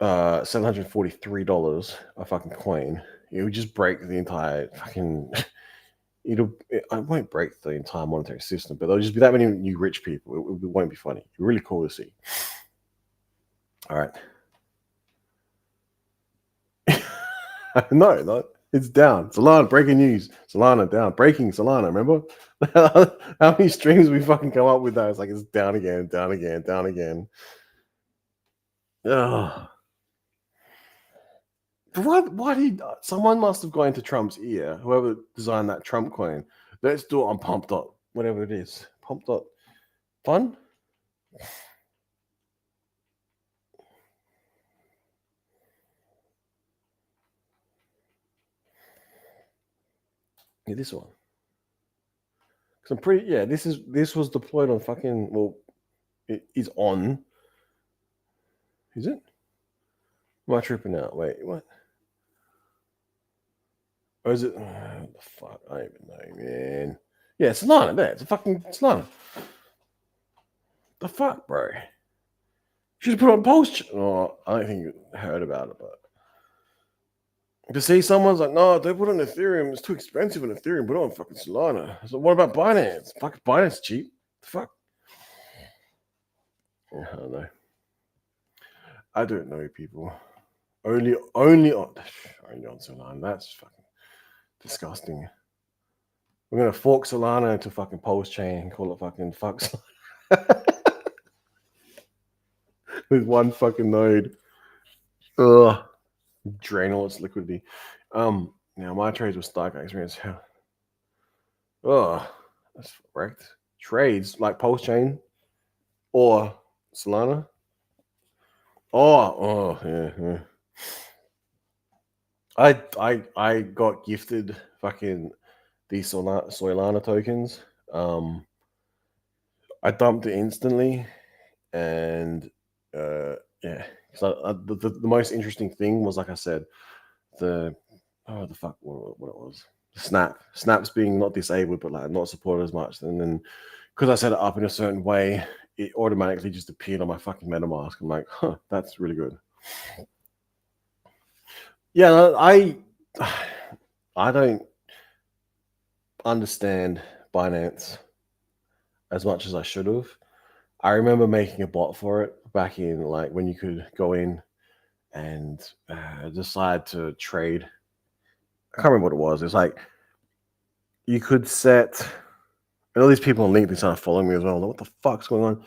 $743 a fucking coin, it would just break the entire fucking. I won't break the entire monetary system, but there'll just be that many new rich people. It won't be funny. Really cool to see. All right. No, it's down. Solana, breaking news. Solana down. Breaking Solana, remember? How many streams we fucking come up with that? It's like it's down again, down again, down again. Ugh. Why did someone must have gone into Trump's ear, whoever designed that Trump coin? Let's do it on Pump Dot, whatever it is. Pump Dot Fun? Yeah, this one. Because I'm pretty this was deployed on fucking it is on. Is it? Am I tripping out? Wait, what? Or is it the fuck? I don't even know, man. Yeah, Solana there. It's a fucking Solana. The fuck, bro? Should have put on post. Oh, I don't think you heard about it, but to see someone's like, no, don't put on Ethereum. It's too expensive on Ethereum. Put on fucking Solana. So what about Binance? Fucking Binance cheap. The fuck? I don't know. I don't know, people. Only on Solana. That's fucking disgusting. We're gonna fork Solana into fucking Pulse Chain and call it fucking fuck Solana. With one fucking node. Ugh. Drain all its liquidity. Now my trades were stuck. I experienced how. Oh, that's wrecked. Trades like Pulse Chain or Solana. Yeah. I got gifted fucking these Solana tokens. I dumped it instantly, and yeah. So the most interesting thing was, like I said, the fuck what it was. Snaps being not disabled, but like not supported as much. And then because I set it up in a certain way, it automatically just appeared on my fucking MetaMask. I'm like, huh, that's really good. Yeah, I don't understand Binance as much as I should have. I remember making a bot for it back in like when you could go in and decide to trade. I can't remember what it was. It's like you could set. And all these people on LinkedIn started following me as well. Like, what the fuck's going on?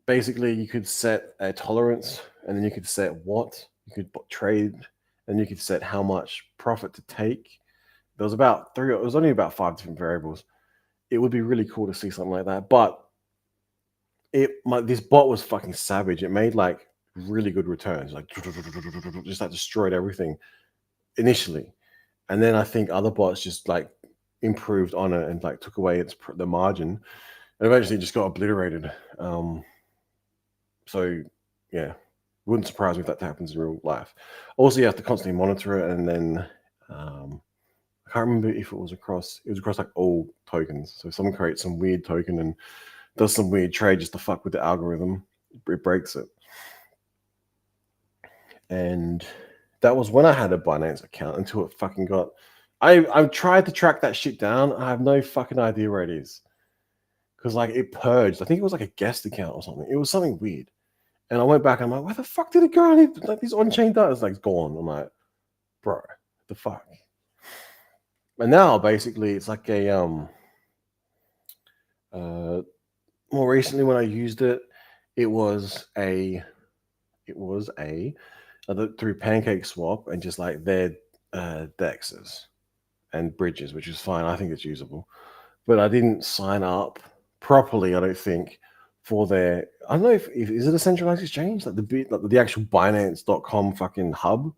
Basically, you could set a tolerance, and then you could set what you could trade, and you could set how much profit to take. There was about three. It was only about 5 different variables. It would be really cool to see something like that. But this bot was fucking savage. It made like really good returns, like just like destroyed everything initially, and then I think other bots just like improved on it and like took away the margin, and eventually just got obliterated. So yeah, wouldn't surprise me if that happens in real life. Also, you have to constantly monitor it, and then I can't remember if it was across like all tokens. So if someone creates some weird token and does some weird trade just to fuck with the algorithm, it breaks it. And that was when I had a Binance account until it fucking got. I've tried to track that shit down. I have no fucking idea where it is. Because like it purged. I think it was like a guest account or something. It was something weird. And I went back and I'm like, where the fuck did it go? Like these on-chain data is like gone. I'm like, bro, what the fuck? And now basically it's like a more recently when I used it, it was through Pancake Swap and just like their dexes and bridges, which is fine. I think it's usable. But I didn't sign up properly, I don't think, for their. I don't know if is it a centralized exchange, like the actual Binance.com fucking hub.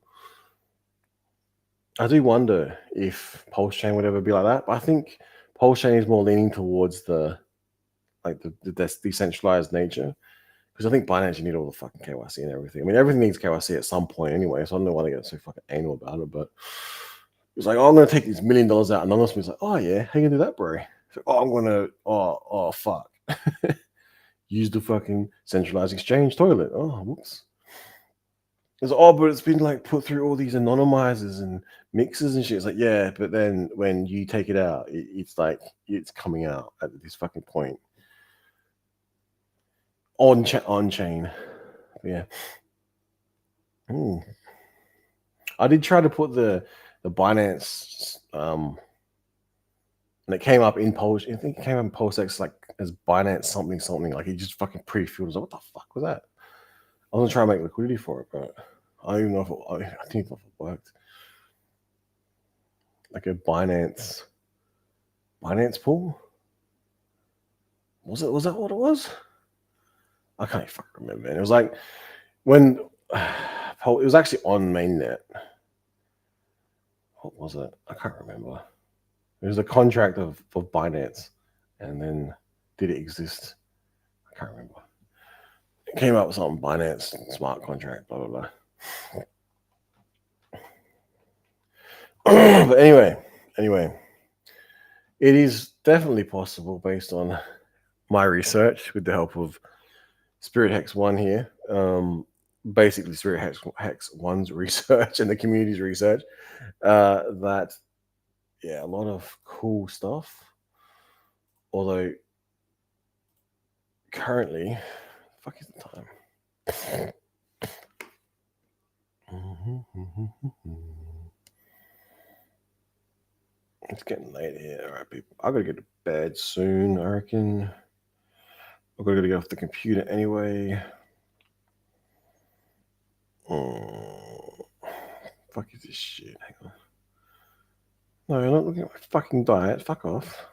I do wonder if Pulse Chain would ever be like that. But I think Pulse Chain is more leaning towards the decentralized nature. Because I think Binance, you need all the fucking KYC and everything. I mean, everything needs KYC at some point anyway, so I don't know why they get so fucking anal about it. But it's like, oh, I'm going to take these $1 million out. And anonymously, it's like, oh, yeah, how you going to do that, bro? So, oh, I'm going to, oh, fuck. use the fucking centralized exchange toilet. Oh, whoops. It's odd, but it's been like put through all these anonymizers and mixes and shit. It's like, yeah, but then when you take it out, it's like it's coming out at this fucking point on chain. Yeah. I did try to put the Binance and it came up in Polish. I think it came up in PulseX like as Binance something. Like it just fucking pre-filled. I was like, what the fuck was that? I was trying to make liquidity for it, but I don't even know if I think if it worked. Like a Binance pool. Was that what it was? I can't fucking remember. Man. It was like when it was actually on mainnet. What was it? I can't remember. It was a contract of Binance, and then did it exist? I can't remember. It came up with something Binance smart contract, blah blah blah. But anyway, it is definitely possible based on my research with the help of Spirit Hex 1 here. Basically, Spirit Hex 1's research and the community's research. That, yeah, a lot of cool stuff. Although, currently, fuck is the time? It's getting late here. All right, people. I gotta get to bed soon, I reckon. I'm gonna get off the computer anyway. Fuck is this shit? Hang on. No, you're not looking at my fucking diet. Fuck off.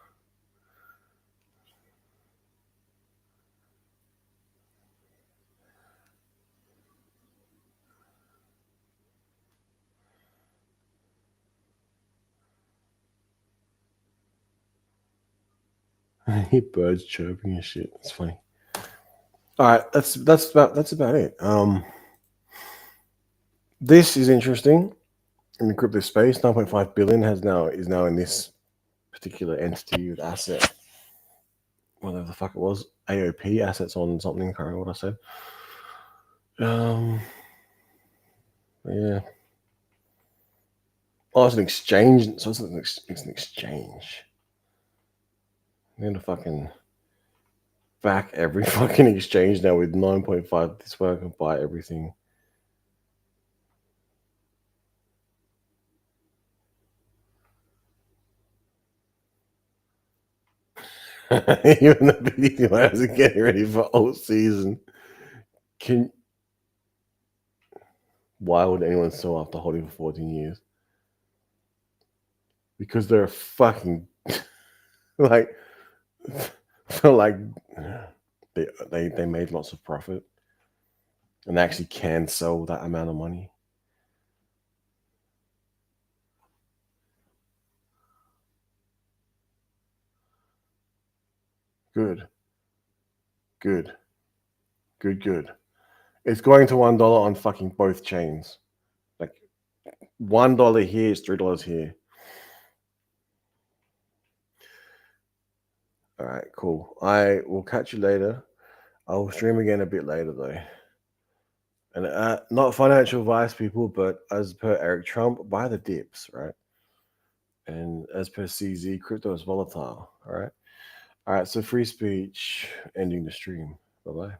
I hear birds chirping and shit. It's funny. All right, that's about it. This is interesting in the crypto space. 9.5 billion is now in this particular entity with asset. Whatever the fuck it was, AOP, assets on something. I can't remember what I said. Yeah. Oh, it's an exchange. So it's an exchange. I'm gonna fucking back every fucking exchange now with 9.5. This way I can buy everything. Even the video I was getting ready for old season. Why would anyone sell after holding for 14 years? Because they're fucking like they made lots of profit and they actually can sell that amount of money. Good. It's going to $1 on fucking both chains. Like $1 here is $3 here. All right, cool. I will catch you later. I will stream again a bit later though. And not financial advice, people, but as per Eric Trump, buy the dips, right? And as per CZ, crypto is volatile. All right. So free speech ending the stream. Bye bye.